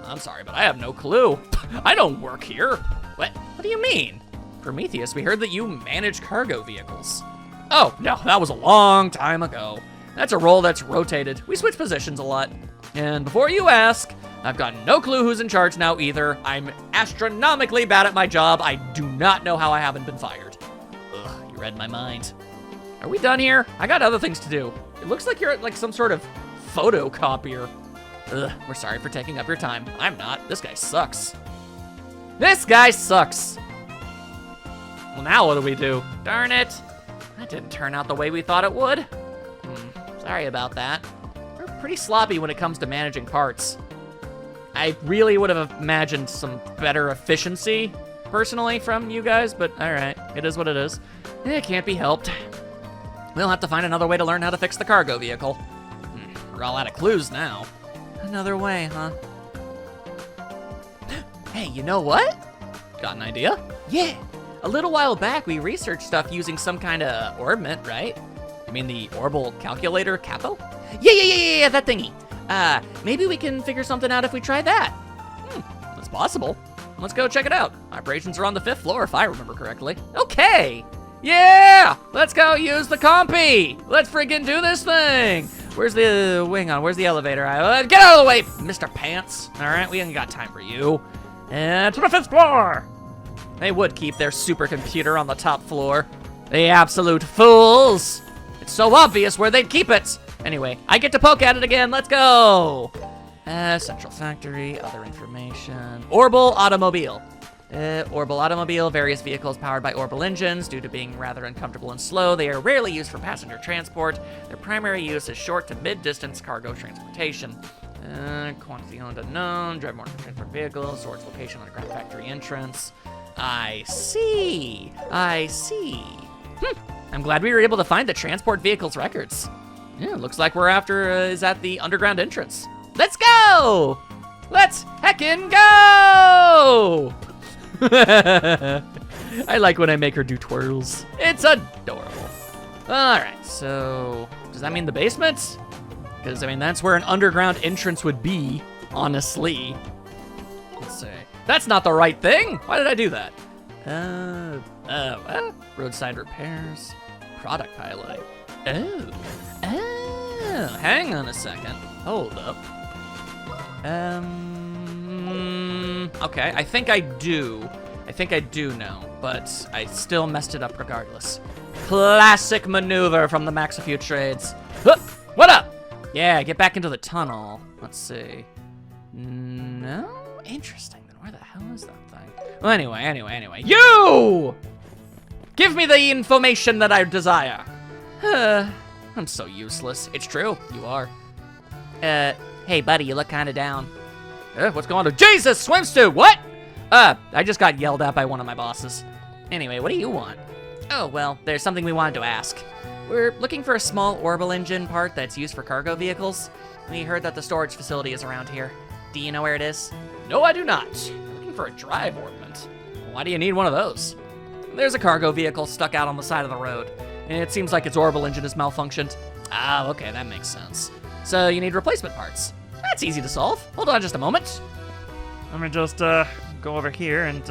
I'm sorry, but I have no clue. I don't work here. What do you mean? Prometheus, we heard that you manage cargo vehicles. Oh, no, that was a long time ago. That's a role that's rotated. We switch positions a lot. And before you ask, I've got no clue who's in charge now either. I'm astronomically bad at my job. I do not know how I haven't been fired. Ugh, you read my mind. Are we done here? I got other things to do. It looks like you're at like some sort of photocopier. Ugh, we're sorry for taking up your time. I'm not. This guy sucks. This guy sucks. Well, now what do we do? Darn it. That didn't turn out the way we thought it would. Sorry about that. We're pretty sloppy when it comes to managing parts. I really would have imagined some better efficiency, personally, from you guys, but all right, it is what it is. It can't be helped. We'll have to find another way to learn how to fix the cargo vehicle. We're all out of clues now. Another way, huh? Hey, you know what? Got an idea? Yeah. A little while back, we researched stuff using some kind of orbit, right? You mean the orbital calculator, Capo? Yeah, that thingy. Maybe we can figure something out if we try that. That's possible. Let's go check it out. Operations are on the 5th floor, if I remember correctly. Okay. Yeah, let's go use the compy. Let's friggin' do this thing. Where's the wing on? Where's the elevator? Get out of the way, Mr. Pants. All right, we ain't got time for you. And to the 5th floor. They would keep their supercomputer on the top floor. The absolute fools. It's so obvious where they'd keep it. Anyway, I get to poke at it again. Let's go. Central factory, other information. Orbital automobile. Orbital automobile, various vehicles powered by orbital engines. Due to being rather uncomfortable and slow, they are rarely used for passenger transport. Their primary use is short to mid-distance cargo transportation. Quantity owned unknown, drive more for transport vehicles, source location on a ground factory entrance. I see. I'm glad we were able to find the transport vehicle's records. Yeah, looks like we're after is at the underground entrance. Let's go! Let's heckin' go! I like when I make her do twirls. It's adorable. All right, so does that mean the basement? Because, I mean, that's where an underground entrance would be, honestly. Let's see. That's not the right thing. Why did I do that? Roadside repairs. Product piloting. Oh, hang on a second. Hold up. Okay, I think I do know, but I still messed it up regardless. Classic maneuver from the Max a Few Trades. Huh, what up? Yeah, get back into the tunnel. Let's see. No? Interesting, then where the hell is that thing? Well, anyway. You! Give me the information that I desire. I'm so useless. It's true, you are. Hey buddy, you look kinda down. What's going on? Jesus, swimsuit, what? I just got yelled at by one of my bosses. Anyway, what do you want? Oh, well, there's something we wanted to ask. We're looking for a small orbital engine part that's used for cargo vehicles. We heard that the storage facility is around here. Do you know where it is? No, I do not. We're looking for a drive orbit. Why do you need one of those? There's a cargo vehicle stuck out on the side of the road. It seems like its orbital engine has malfunctioned. Ah, okay, that makes sense. So you need replacement parts. That's easy to solve. Hold on just a moment. Let me just go over here and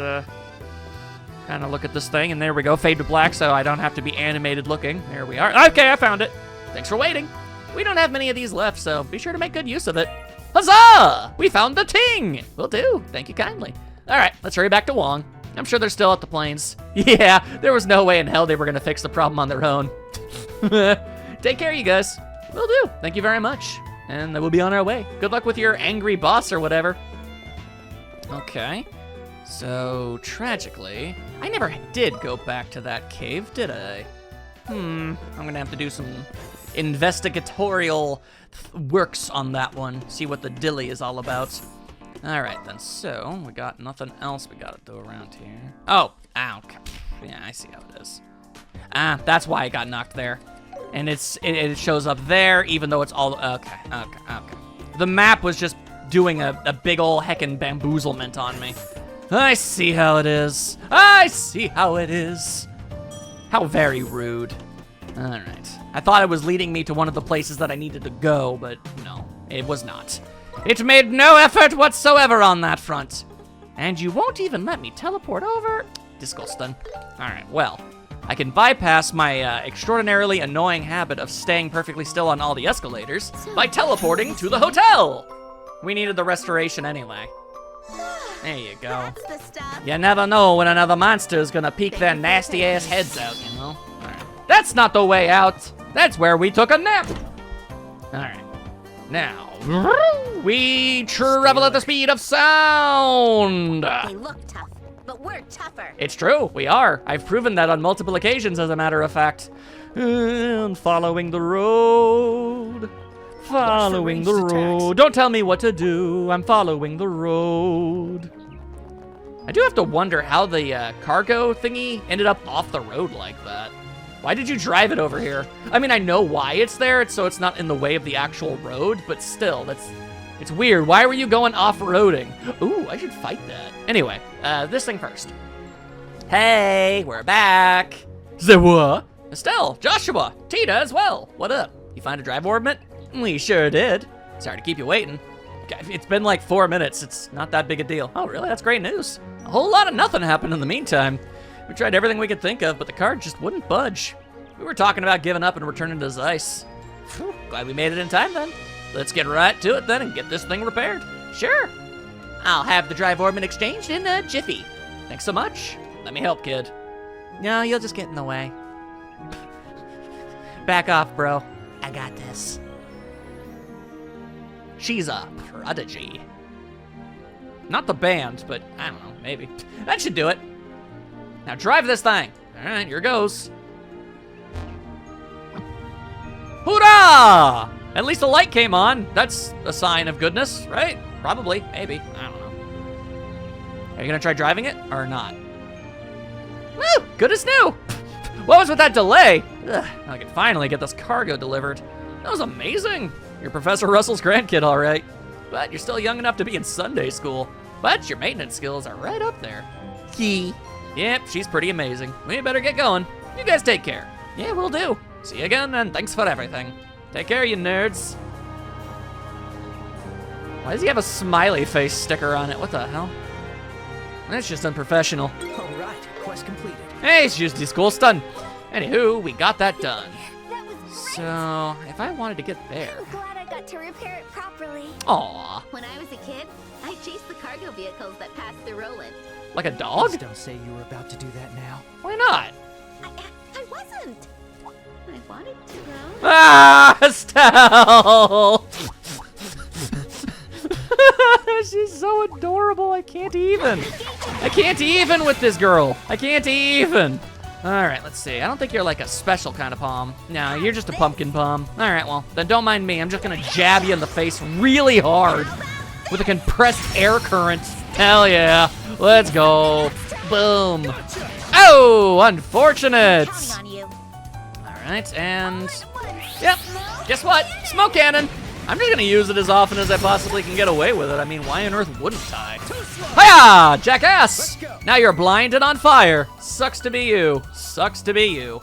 kind of look at this thing, and there we go. Fade to black so I don't have to be animated looking. There we are. Okay, I found it. Thanks for waiting. We don't have many of these left, so be sure to make good use of it. Huzzah! We found the ting! Will do. Thank you kindly. All right, let's hurry back to Wong. I'm sure they're still at the planes. Yeah, there was no way in hell they were gonna fix the problem on their own. Take care, you guys. Will do. Thank you very much. And we'll be on our way. Good luck with your angry boss or whatever. Okay. So, tragically, I never did go back to that cave, did I? I'm gonna have to do some investigatorial works on that one, see what the dilly is all about. All right, then, so we got nothing else we gotta do around here. Oh, ow, yeah, I see how it is. Ah, that's why I got knocked there. And it shows up there, even though it's all, okay. The map was just doing a big ol' heckin' bamboozlement on me. I see how it is. I see how it is. How very rude. All right. I thought it was leading me to one of the places that I needed to go, but no, it was not. It made no effort whatsoever on that front. And you won't even let me teleport over? Disgusting. All right, well, I can bypass my extraordinarily annoying habit of staying perfectly still on all the escalators by teleporting to the hotel. We needed the restoration anyway. There you go. That's the stuff. You never know when another monster is gonna peek their nasty ass heads out, you know? Alright. That's not the way out. That's where we took a nap. Alright. Now, we travel at the speed of sound. They look tough, but we're tougher. It's true, we are. I've proven that on multiple occasions, as a matter of fact. And following the road. Following the ranged road. attacks? Don't tell me what to do. I'm following the road. I do have to wonder how the cargo thingy ended up off the road like that. Why did you drive it over here? I mean, I know why it's there, so it's not in the way of the actual road, but still, it's weird. Why were you going off-roading? Ooh, I should fight that. Anyway, this thing first. Hey, we're back. The what? Estelle, Joshua, Tita as well. What up? You find a drive orbit? We sure did. Sorry to keep you waiting. It's been like 4 minutes. It's not that big a deal. Oh, really? That's great news. A whole lot of nothing happened in the meantime. We tried everything we could think of, but the card just wouldn't budge. We were talking about giving up and returning to Zeiss. Phew, glad we made it in time then. Let's get right to it then and get this thing repaired. Sure. I'll have the drive orbit exchanged in a jiffy. Thanks so much. Let me help, kid. No, you'll just get in the way. Back off, bro. I got this. She's a prodigy. Not the band, but I don't know, maybe. That should do it. Now drive this thing. All right, here goes. Hoorah! At least the light came on. That's a sign of goodness, right? Probably, maybe, I don't know. Are you gonna try driving it or not? Woo, good as new. What was with that delay? Ugh, I can finally get this cargo delivered. That was amazing. You're Professor Russell's grandkid, all right. But you're still young enough to be in Sunday school. But your maintenance skills are right up there. Key. Yep, she's pretty amazing. We better get going. You guys take care. Yeah, will do. See you again, and thanks for everything. Take care, you nerds. Why does he have a smiley face sticker on it? What the hell? That's just unprofessional. All right, quest completed. Hey, it's just this cool stun. Anywho, we got that done. That was great. So, if I wanted to get there. I'm glad I got to repair it properly. Aw, When I was a kid, I chased the cargo vehicles that passed through Roland. like a dog? Please don't say you were about to do that now. Why not? I wasn't. I wanted to, though. Ah, Estelle! She's so adorable, I can't even. I can't even with this girl. I can't even. All right, let's see. I don't think you're like a special kind of palm. No, you're just a pumpkin palm. All right, well, then don't mind me. I'm just gonna jab you in the face really hard with a compressed air current. Hell yeah. Let's go. Boom. Oh, unfortunate. Counting on you. All right, and yep, guess what? Smoke cannon. I'm just gonna use it as often as I possibly can get away with it. I mean, why on earth wouldn't I? Hiya, jackass! Now you're blind and on fire. Sucks to be you. Sucks to be you.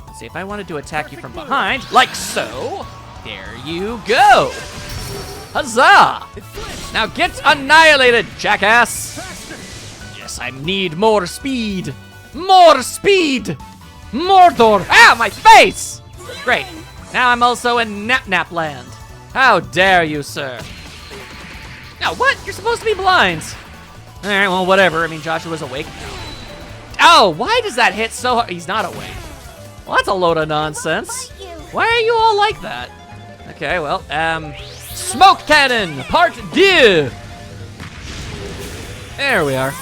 Let's see, if I wanted to attack you from behind, like so, there you go. Huzzah! Now get annihilated, jackass. Yes, I need more speed. More speed! Mordor! Ah, my face! Great. Now I'm also in Nap Land. How dare you, sir? Now, what? You're supposed to be blind. All right, well, whatever. I mean, Joshua's awake now. Oh, why does that hit so hard? He's not awake. Well, that's a load of nonsense. Fight you. Why are you all like that? Okay, well, Smoke Cannon, Part 2. There we are.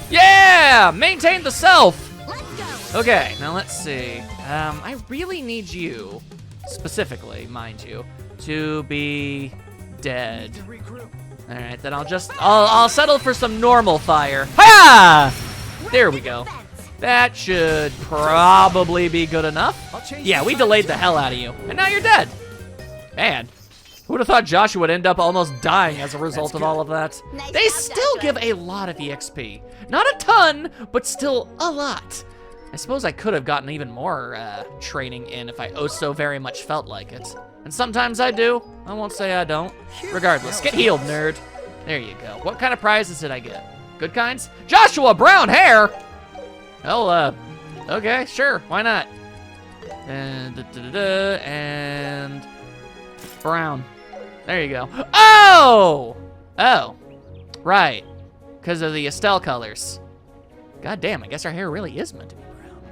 Yeah! Maintain the self. Let's go. Okay, now let's see. I really need you, specifically, mind you, to be dead. All right, then I'll settle for some normal fire. Hiya! There we go. That should probably be good enough. Yeah, we delayed the hell out of you, and now you're dead. Man, Who would have thought Joshua would end up almost dying as a result of all of that? Nice They job, still Joshua. give a lot of EXP. Not a ton, but still a lot. I suppose I could have gotten even more training in if I oh so very much felt like it. And sometimes I do. I won't say I don't. Regardless, get healed, nerd. There you go. What kind of prizes did I get? Good kinds? Joshua, brown hair! Oh, okay, sure, why not? And, and brown. There you go. Oh! Oh, right. Because of the Estelle colors. God damn, I guess our hair really is meant to be brown.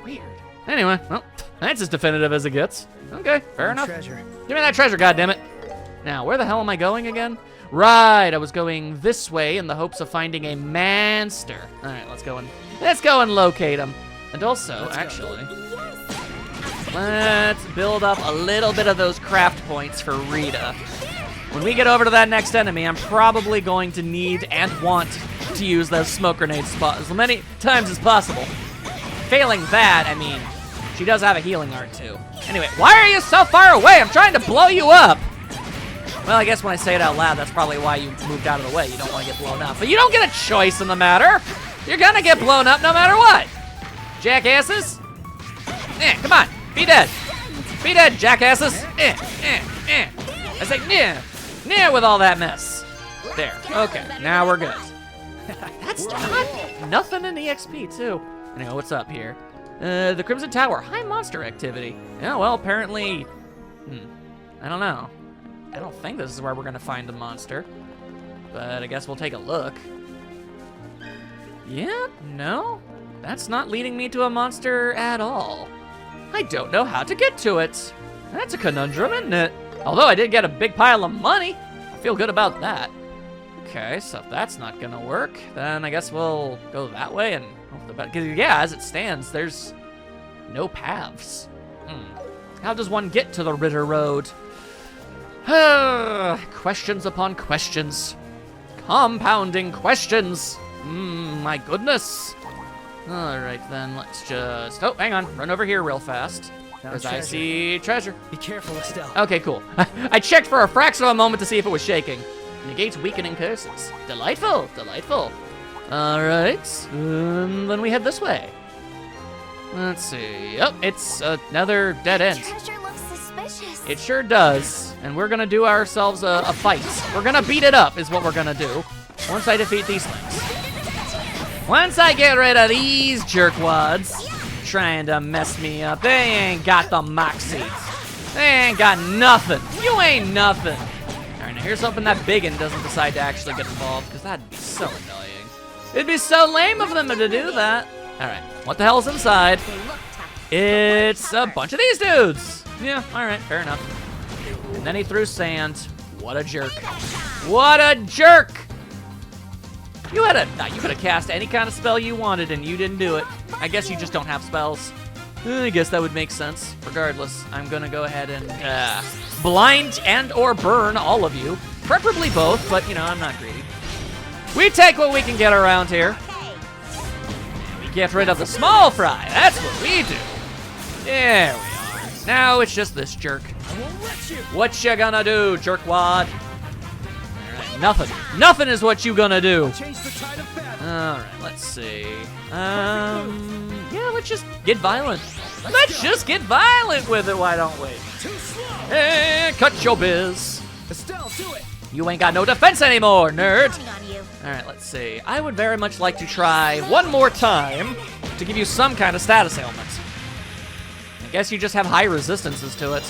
Weird. Anyway, well, that's as definitive as it gets. Okay, fair enough. Treasure. Give me that treasure, goddammit. Now, where the hell am I going again? Right, I was going this way in the hopes of finding a monster. All right, let's go and locate him. And also, actually, let's build up a little bit of those craft points for Rita. When we get over to that next enemy, I'm probably going to need and want to use those smoke grenade spots as many times as possible. Failing that, I mean, she does have a healing art too. Anyway, why are you so far away? I'm trying to blow you up. Well, I guess when I say it out loud, that's probably why you moved out of the way. You don't want to get blown up. But you don't get a choice in the matter. You're gonna get blown up no matter what. Jackasses. Come on, be dead. Be dead, jackasses. I say, near with all that mess. There, okay, now we're good. That's nothing in EXP too. Anyway, what's up here? The Crimson Tower, high monster activity. Yeah, well, apparently, I don't know. I don't think this is where we're gonna find a monster, but I guess we'll take a look. Yeah, no, that's not leading me to a monster at all. I don't know how to get to it. That's a conundrum, isn't it? Although I did get a big pile of money. I feel good about that. Okay, so if that's not gonna work, then I guess we'll go that way and hope the best. Because yeah, as it stands, there's no paths. How does one get to the Ritter Road? Questions upon questions. Compounding questions. My goodness. All right, then let's just, oh, hang on, run over here real fast. Because I see treasure. Be careful, Estelle. Okay, cool. I checked for a fraction of a moment to see if it was shaking. Negates weakening curses. Delightful, delightful. All right, then we head this way. Let's see. Oh, it's another dead end. Treasure looks suspicious. It sure does. And we're gonna do ourselves a fight. We're gonna beat it up is what we're gonna do. Once I defeat these things. Once I get rid of these jerkwads trying to mess me up, they ain't got the moxie. They ain't got nothing. You ain't nothing. All right, now here's hoping that biggin doesn't decide to actually get involved, because that'd be so annoying. It'd be so lame of them to do that. All right, what the hell's inside? It's a bunch of these dudes. Yeah, all right, fair enough. And then he threw sand. What a jerk. What a jerk! You could have cast any kind of spell you wanted and you didn't do it. I guess you just don't have spells. I guess that would make sense. Regardless, I'm gonna go ahead and blind and or burn all of you. Preferably both, but you know, I'm not greedy. We take what we can get around here. We get rid of the small fry. That's what we do. There we are. Now it's just this jerk. What you gonna do, jerkwad? Alright, nothing. Nothing is what you gonna do. Alright, let's see. Yeah, let's just get violent. Let's just get violent with it, why don't we? Hey, cut your biz. Estelle, do it. You ain't got no defense anymore, nerd. Counting on you. Alright, let's see. I would very much like to try one more time to give you some kind of status ailment. I guess you just have high resistances to it.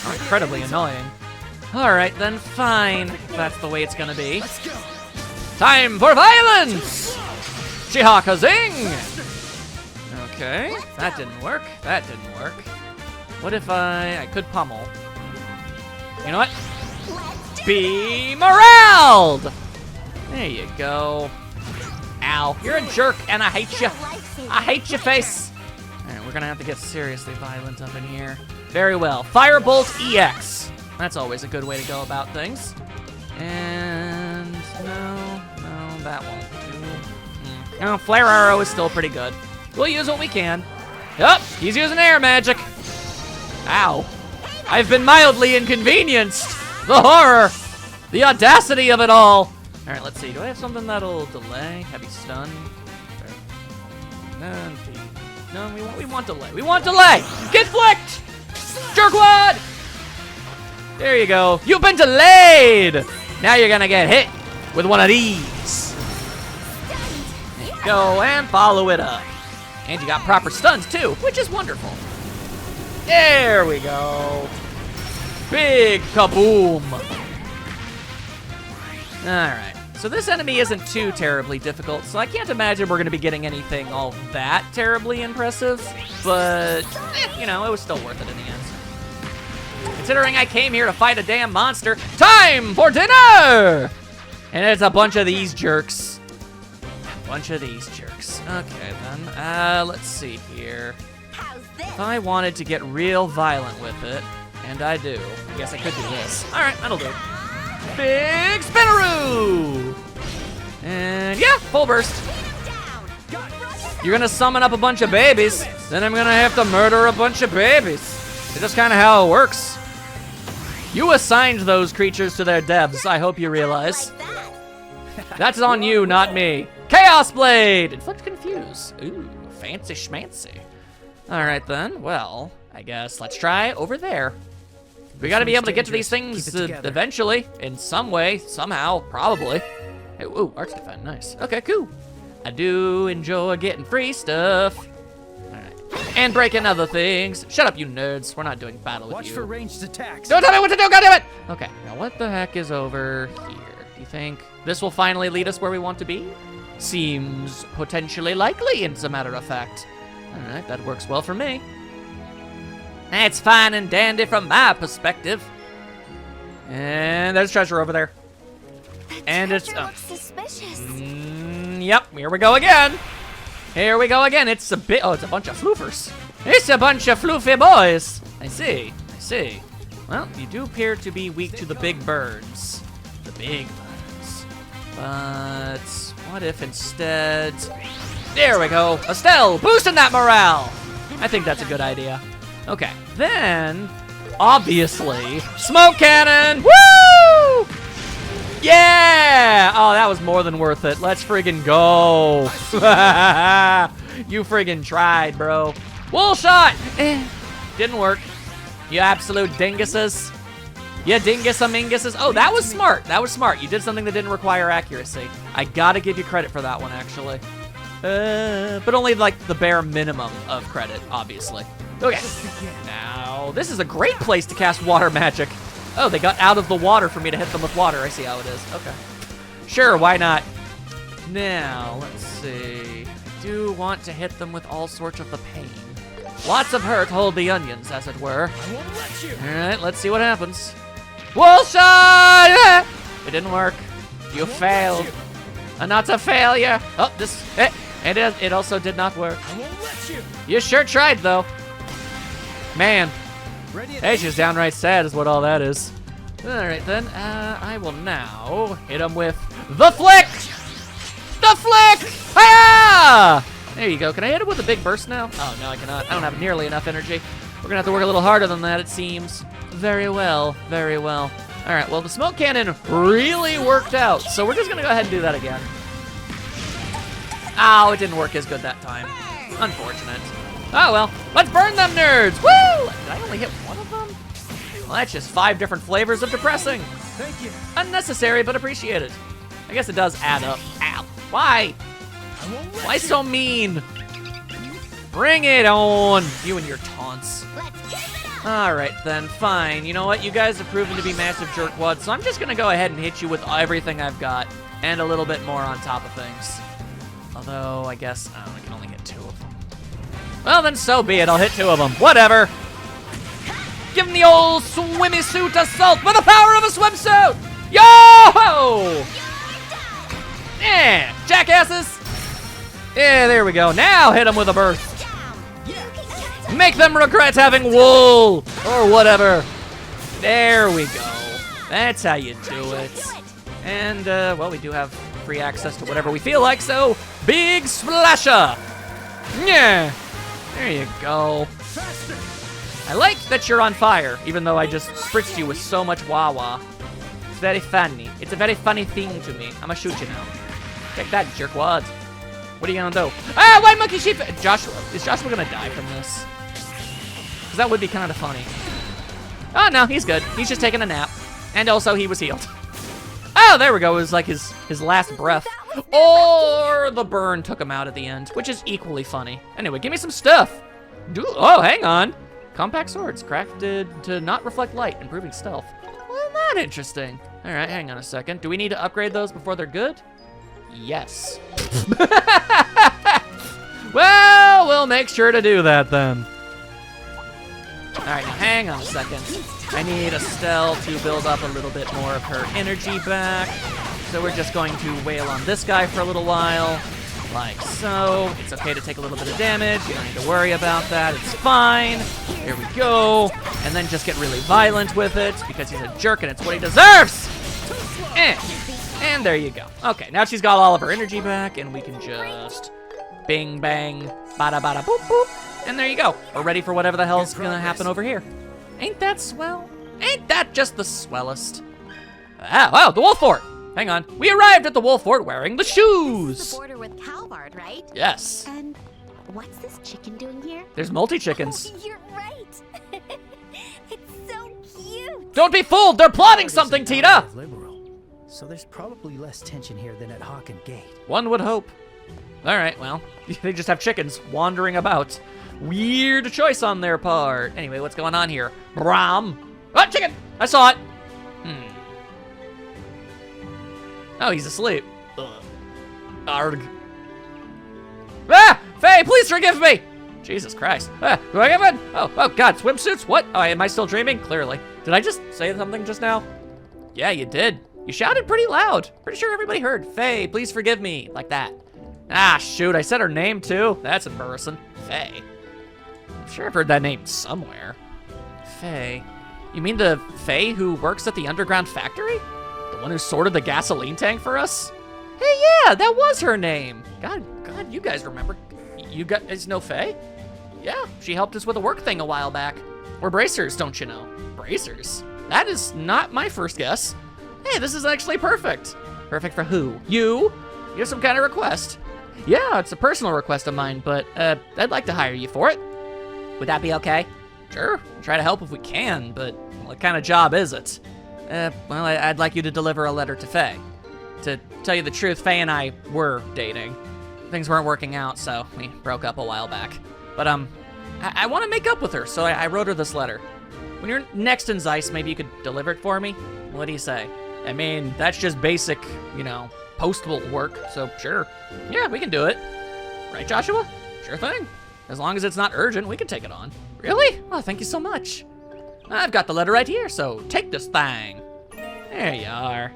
Oh, incredibly annoying. Alright, then fine. If that's the way it's gonna be. Let's go. Time for violence! Shihaka Zing! Okay, that didn't work. That didn't work. What if I could pummel? You know what? Be moraled! There you go. Ow, you're a jerk and I hate you. I hate your face. Alright, we're gonna have to get seriously violent up in here. Very well. Firebolt EX. That's always a good way to go about things. And no, that won't do. No, Flare Arrow is still pretty good. We'll use what we can. Yup, he's using air magic. Ow. I've been mildly inconvenienced. The horror. The audacity of it all. All right, let's see. Do I have something that'll delay? Heavy stun. No, we want delay. We want delay. Get flicked. Jerkwad. There you go. You've been delayed. Now you're gonna get hit with one of these. There you go, and follow it up. And you got proper stuns too, which is wonderful. There we go. Big kaboom. All right. So this enemy isn't too terribly difficult, so I can't imagine we're going to be getting anything all that terribly impressive, but, you know, it was still worth it in the end. Considering I came here to fight a damn monster, time for dinner! And it's a bunch of these jerks. Okay, then, let's see here. How's this? If I wanted to get real violent with it, and I do, I guess I could do this. All right, that'll do. Big spinneroo! And yeah, full burst. You're gonna summon up a bunch of babies, then I'm gonna have to murder a bunch of babies. It's just kind of how it works. You assigned those creatures to their devs, I hope you realize. That's on you, not me. Chaos Blade! Inflict Confuse. Ooh, fancy schmancy. All right then, well, I guess let's try over there. We gotta be able to get to these things eventually, in some way, somehow, probably. Hey, ooh, Arch Defend, nice. Okay, cool. I do enjoy getting free stuff. All right. And breaking other things. Shut up, you nerds. We're not doing battle with Watch you. for ranged attacks. Don't tell me what to do, goddammit! Okay, now what the heck is over here? Do you think this will finally lead us where we want to be? Seems potentially likely, as a matter of fact. All right, that works well for me. That's fine and dandy from my perspective. And there's treasure over there. And it's looks suspicious. yep, here we go again. Here we go again. It's a bit it's a bunch of floofers. It's a bunch of floofy boys. I see. Well, you do appear to be weak to the big birds. The big birds. But what if instead, there we go. Estelle, boosting that morale. I think that's a good idea. Okay, then, obviously, smoke cannon! Woo! Yeah! Oh, that was more than worth it. Let's friggin' go. You friggin' tried, bro. Wall shot! Didn't work. You absolute dinguses. You dingus-a-minguses. Oh, that was smart. That was smart. You did something that didn't require accuracy. I gotta give you credit for that one, actually. But only like the bare minimum of credit, obviously. Okay, now this is a great place to cast water magic. Oh, they got out of the water for me to hit them with water. I see how it is. Okay. Sure, why not? Now, let's see. I do want to hit them with all sorts of the pain. Lots of hurt, hold the onions, as it were. I won't let you. All right, let's see what happens. Wall shot! It didn't work. You failed. Not a failure. Oh, it also did not work. I won't let you. You sure tried, though. Man, Ready? hey, she's downright sad is what all that is. All right, then, I will now hit him with the flick! The flick! Hiya! There you go. Can I hit him with a big burst now? Oh, no, I cannot. I don't have nearly enough energy. We're gonna have to work a little harder than that, it seems. Very well, very well. All right, well, the smoke cannon really worked out, so we're just gonna go ahead and do that again. Oh, it didn't work as good that time. Unfortunate. Oh, well, let's burn them nerds! Woo! Did I only hit one of them? Well, that's just 5 different flavors of depressing. Thank you. Unnecessary, but appreciated. I guess it does add up. Ow. Why? I won't let Why you. so mean? Bring it on, you and your taunts. Let's keep it up. All right, then, fine. You know what? You guys have proven to be massive jerkwads, so I'm just gonna go ahead and hit you with everything I've got, and a little bit more on top of things. Although, I guess, I can only hit 2 of them. Well, then so be it. I'll hit 2 of them. Whatever. Give him the old swimmy suit assault with the power of a swimsuit! Yo-ho! Yeah, jackasses! Yeah, there we go. Now hit them with a burst. Make them regret having wool! Or whatever. There we go. That's how you do it. And, well, we do have free access to whatever we feel like, so big splasher! Yeah! There you go. Faster. I like that you're on fire, even though I just spritzed you with so much Wawa. It's very funny. It's a very funny thing to me. I'm gonna shoot you now. Take that, jerkwad. What are you gonna do? Ah, white monkey sheep! Joshua, is Joshua gonna die from this? Because that would be kind of funny. Oh, no, he's good. He's just taking a nap. And also, he was healed. Oh, there we go. It was like his last breath. Or the burn took him out at the end, which is equally funny. Anyway, give me some stuff. Oh, hang on. Compact swords, crafted to not reflect light, improving stealth. Well, not interesting. All right, hang on a second. Do we need to upgrade those before they're good? Yes. Well, we'll make sure to do that then. All right, now hang on a second. I need Estelle to build up a little bit more of her energy back. So we're just going to wail on this guy for a little while, like so. It's okay to take a little bit of damage. You don't need to worry about that. It's fine. There we go. And then just get really violent with it because he's a jerk and it's what he deserves. And there you go. Okay, now she's got all of her energy back and we can just bing, bang, bada, bada, boop, boop. And there you go. We're ready for whatever the hell's gonna happen over here. Ain't that swell? Ain't that just the swellest? Ah, wow, the Wolf Fort. Hang on. We arrived at the Wolf Fort wearing the This shoes. is the border with Calvard, right? Yes. And what's this chicken doing here? There's multi-chickens. Oh, you're right. It's so cute. Don't be fooled. They're plotting something, Tita. Liberal. So there's probably less tension here than at Hawken Gate. One would hope. All right, well, they just have chickens wandering about. Weird choice on their part. Anyway, what's going on here? Brom. Oh, chicken. I saw it. Oh, he's asleep. Ugh. Arg. Ah! Faye, please forgive me! Jesus Christ. Ah, do I get one? Oh, God, swimsuits? What? Oh, am I still dreaming? Clearly. Did I just say something just now? Yeah, you did. You shouted pretty loud. Pretty sure everybody heard. Faye, please forgive me. Like that. Ah, shoot, I said her name too. That's embarrassing. Faye. I'm sure I've heard that name somewhere. Faye. You mean the Faye who works at the underground factory? The one who sorted the gasoline tank for us? Hey, yeah, that was her name. God, you guys remember. You guys know Faye? Yeah, she helped us with a work thing a while back. We're bracers, don't you know? Bracers? That is not my first guess. Hey, this is actually perfect. Perfect for who? You? You have some kind of request? Yeah, it's a personal request of mine, but I'd like to hire you for it. Would that be okay? Sure, we'll try to help if we can, but what kind of job is it? Well, I'd like you to deliver a letter to Faye. To tell you the truth, Faye and I were dating. Things weren't working out, so we broke up a while back. But, I want to make up with her, so I wrote her this letter. When you're next in Zeiss, maybe you could deliver it for me? What do you say? I mean, that's just basic, you know, postal work, so sure. Yeah, we can do it. Right, Joshua? Sure thing. As long as it's not urgent, we can take it on. Really? Oh, thank you so much. I've got the letter right here, so take this thing. There you are.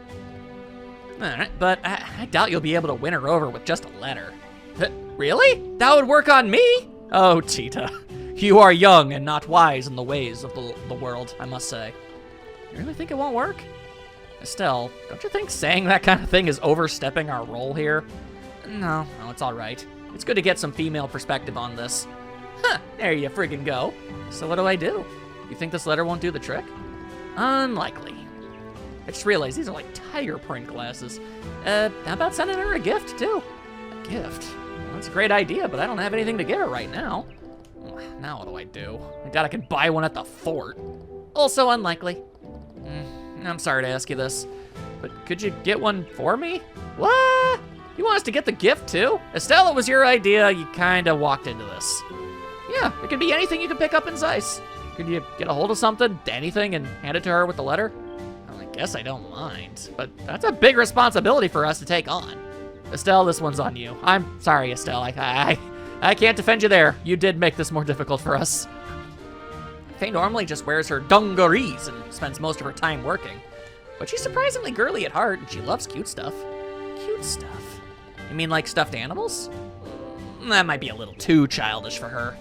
All right, but I doubt you'll be able to win her over with just a letter. Really? That would work on me? Oh, Tita. You are young and not wise in the ways of the world, I must say. You really think it won't work? Estelle, don't you think saying that kind of thing is overstepping our role here? No, it's all right. It's good to get some female perspective on this. Huh, there you friggin' go. So what do I do? You think this letter won't do the trick? Unlikely. I just realized these are like tiger print glasses. How about sending her a gift, too? A gift? Well, that's a great idea, but I don't have anything to give her right now. Now what do? I doubt I can buy one at the fort. Also unlikely. I'm sorry to ask you this, but could you get one for me? What? You want us to get the gift, too? Estelle, it was your idea. You kind of walked into this. Yeah, it could be anything you can pick up in Zeiss. Could you get a hold of something, anything, and hand it to her with the letter? Well, I guess I don't mind, but that's a big responsibility for us to take on. Estelle, this one's on you. I'm sorry, Estelle. I can't defend you there. You did make this more difficult for us. Faye normally just wears her dungarees and spends most of her time working. But she's surprisingly girly at heart, and she loves cute stuff. Cute stuff? You mean like stuffed animals? That might be a little too childish for her.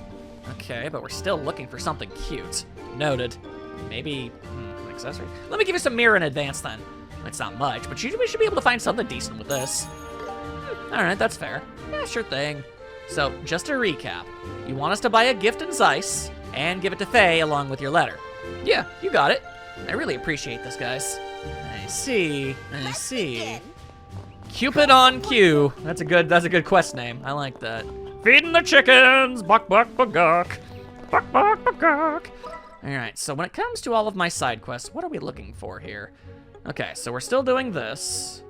Okay, but we're still looking for something cute. Noted. Maybe an accessory? Let me give you some mirror in advance then. It's not much, but we should be able to find something decent with this. All right, that's fair. Yeah, sure thing. So, just to recap, you want us to buy a gift in Zeiss, and give it to Faye along with your letter. Yeah, you got it. I really appreciate this, guys. I see. Cupid on cue. That's a good quest name. I like that. Feeding the chickens. Buck, buck, buck, buck. Buck, buck, buck, buck. All right, so when it comes to all of my side quests, what are we looking for here? Okay, so we're still doing this,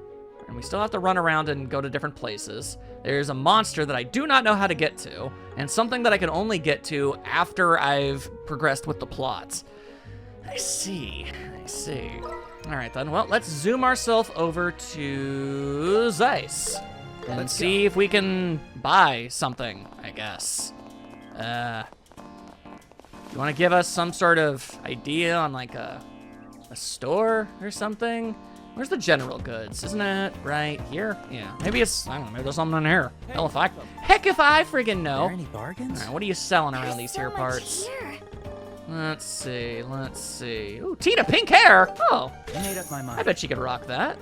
and we still have to run around and go to different places. There's a monster that I do not know how to get to, and something that I can only get to after I've progressed with the plots. I see. All right, then. Well, let's zoom ourselves over to Zeiss and see if we can buy something, I guess. You want to give us some sort of idea on, like, a store or something? Where's the general goods? Isn't it right here? Yeah. Maybe it's, I don't know, maybe there's something in here. Hell if I friggin' know. Are there any bargains? All right, what are you selling around these There's here so parts? much here. Let's see. Ooh, Tina, pink hair. Oh, I made up my I mind. bet she could rock that.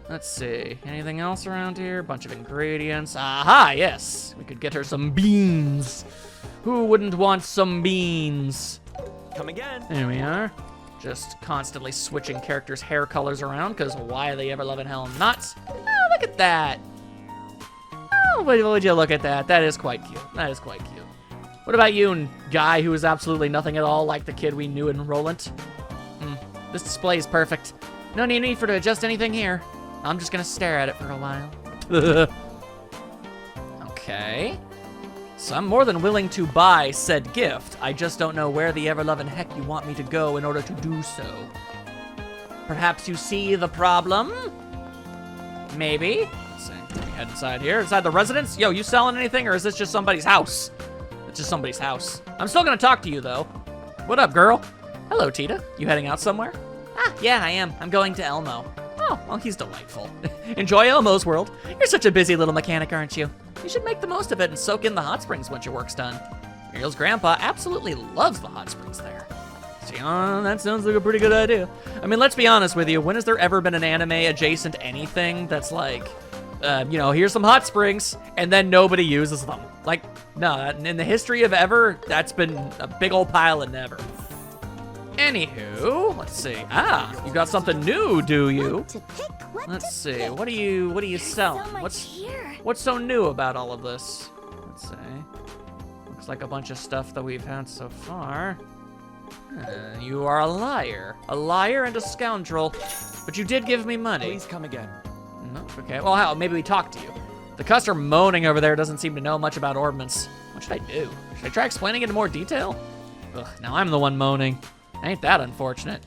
Let's see. Anything else around here? Bunch of ingredients. Aha, yes. We could get her some beans. Who wouldn't want some beans? Come again. There we are. Just constantly switching characters' hair colors around, because why they ever loving hell not? Oh, look at that. Oh, would you look at that? That is quite cute. What about you, guy who is absolutely nothing at all like the kid we knew in Roland? This display is perfect. No need for to adjust anything here. I'm just gonna stare at it for a while. Okay. So I'm more than willing to buy said gift. I just don't know where the ever-loving heck you want me to go in order to do so. Perhaps you see the problem? Maybe. Let's see. Let me head inside here. Inside the residence? Yo, you selling anything, or is this just somebody's house? It's just somebody's house. I'm still gonna talk to you, though. What up, girl? Hello, Tita. You heading out somewhere? Ah, yeah, I am. I'm going to Elmo. Oh, well, he's delightful. Enjoy Elmo's world. You're such a busy little mechanic, aren't you? You should make the most of it and soak in the hot springs once your work's done. Muriel's grandpa absolutely loves the hot springs there. See, that sounds like a pretty good idea. I mean, let's be honest with you. When has there ever been an anime-adjacent anything that's like, here's some hot springs, and then nobody uses them? Like, no, in the history of ever, that's been a big old pile of never. Anywho, let's see. Ah, you got something new, do you? To pick, what Let's to see. pick. What are you There's selling? so much here. What's so new about all of this? Let's see. Looks like a bunch of stuff that we've had so far. You are a liar and a scoundrel, but you did give me money. Please come again. No, okay. Well, how? Maybe we talk to you. The customer moaning over there doesn't seem to know much about orbments. What should I do? Should I try explaining it in more detail? Ugh, now I'm the one moaning. Ain't that unfortunate?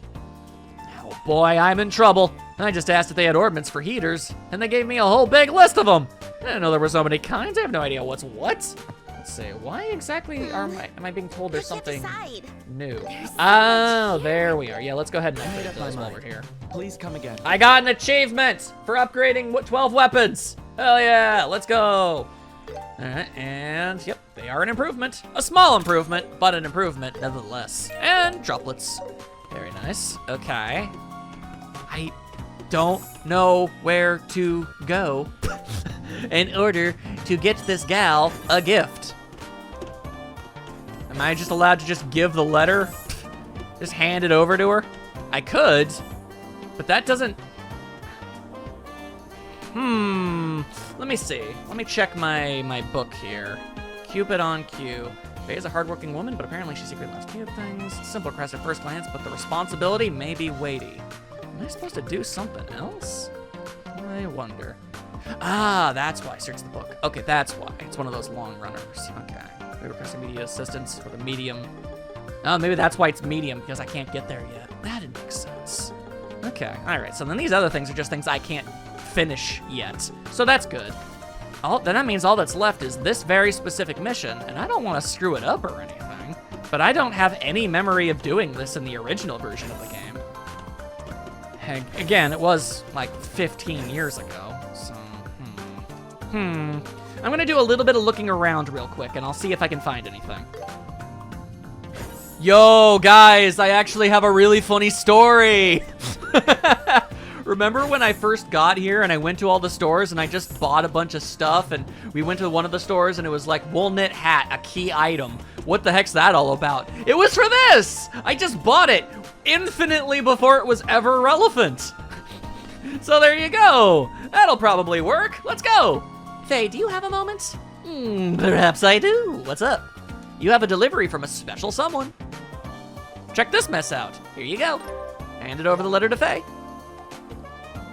Oh boy, I'm in trouble. I just asked if they had orbments for heaters, and they gave me a whole big list of them. I didn't know there were so many kinds. I have no idea what's what. Let's see. Why exactly am I being told there's Pick something side. new? There's so Oh, much there here. we are. Yeah, let's go ahead and made upgrade up my those while mind. we're here. Please come again. I got an achievement for upgrading 12 weapons. Hell yeah, let's go. All right, and yep, they are an improvement. A small improvement, but an improvement nevertheless. And droplets. Very nice. Okay. I don't know where to go in order to get this gal a gift. Am I just allowed to just give the letter? Just hand it over to her? I could, but that doesn't... Let me see. Let me check my book here. Cupid on Q. Faye is a hardworking woman, but apparently she secretly loves cute things. Simple request at first glance, but the responsibility may be weighty. Am I supposed to do something else? I wonder. Ah, that's why. Search the book. Okay, that's why. It's one of those long runners. Okay. Faye requesting media assistance with a medium. Oh, maybe that's why it's medium, because I can't get there yet. That makes sense. Okay, all right. So then these other things are just things I can't finish yet. So that's good. Then that means all that's left is this very specific mission, and I don't want to screw it up or anything, but I don't have any memory of doing this in the original version of the game. Heck, again, it was like 15 years ago, so, I'm gonna do a little bit of looking around real quick, and I'll see if I can find anything. Yo, guys, I actually have a really funny story. Remember when I first got here and I went to all the stores and I just bought a bunch of stuff, and we went to one of the stores and it was like wool knit hat, a key item. What the heck's that all about? It was for this! I just bought it infinitely before it was ever relevant. So there you go. That'll probably work. Let's go. Faye, do you have a moment? Perhaps I do. What's up? You have a delivery from a special someone. Check this mess out. Here you go. Handed over the letter to Faye.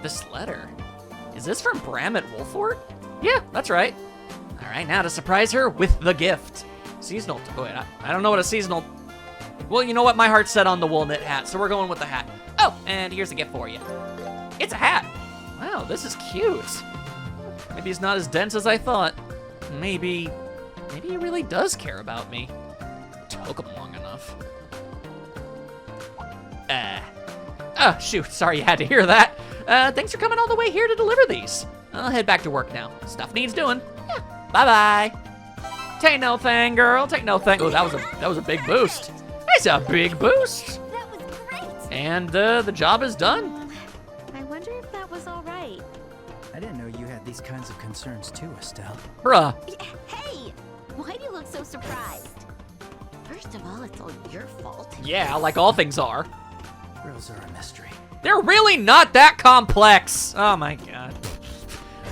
This letter? Is this from Bram at Wolfort? Yeah, that's right. All right, now to surprise her with the gift. Seasonal, wait, I don't know what a seasonal, well, you know what? My heart's set on the wool knit hat, so we're going with the hat. Oh, and here's a gift for you. It's a hat. Wow, this is cute. Maybe it's not as dense as I thought. Maybe he really does care about me. Took him long enough. Oh, shoot, sorry you had to hear that. Thanks for coming all the way here to deliver these. I'll head back to work now. Stuff needs doing. Yeah, bye-bye. Take no thing, girl, take no thing. Oh, that was a big boost. That's a big boost. That was great. And the job is done. I wonder if that was all right. I didn't know you had these kinds of concerns too, Estelle. Bruh. Hey, why do you look so surprised? First of all, it's all your fault. Yeah, like all things are. Girls are a mystery. They're really not that complex. Oh my god.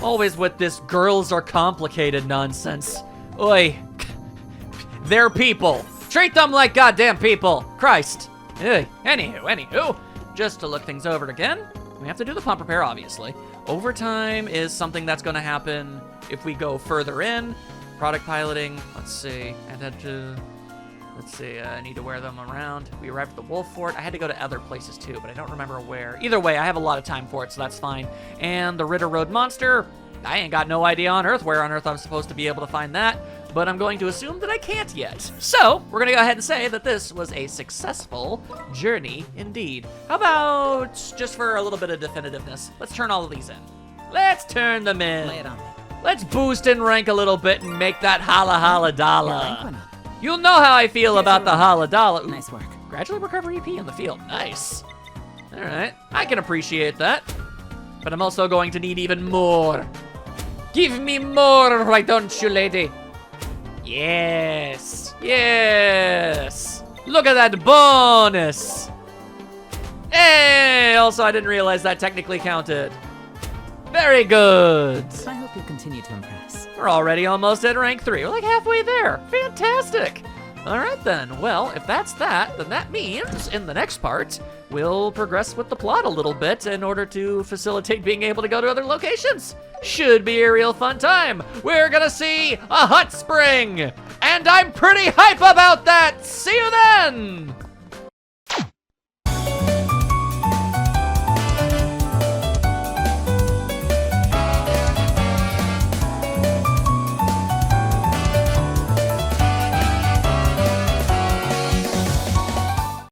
Always with this girls are complicated nonsense. Oi. They're people. Treat them like goddamn people. Christ. Ugh. Anywho. Just to look things over again, we have to do the pump repair, obviously. Overtime is something that's going to happen if we go further in. Product piloting, let's see. I need to wear them around. We arrived at the Wolf Fort. I had to go to other places too, but I don't remember where. Either way, I have a lot of time for it, so that's fine. And the Ritter Road Monster, I ain't got no idea on Earth where on Earth I'm supposed to be able to find that, but I'm going to assume that I can't yet. So, we're gonna go ahead and say that this was a successful journey indeed. How about, just for a little bit of definitiveness, let's turn all of these in. Let's turn them in. Lay it on me. Let's boost in rank a little bit and make that holla holla Your rank dollar. went up. You'll know how I feel about the holla dollar. Ooh, Nice work. gradually recover EP in the field. Nice. All right, I can appreciate that. But I'm also going to need even more. Give me more, why don't you, lady? Yes. Look at that bonus. Hey, also I didn't realize that technically counted. Very good. I hope you'll continue to impress. We're already almost at rank 3. We're like halfway there. Fantastic. All right then. Well, if that's that, then that means in the next part, we'll progress with the plot a little bit in order to facilitate being able to go to other locations. Should be a real fun time. We're gonna see a hot spring, and I'm pretty hype about that. See you then.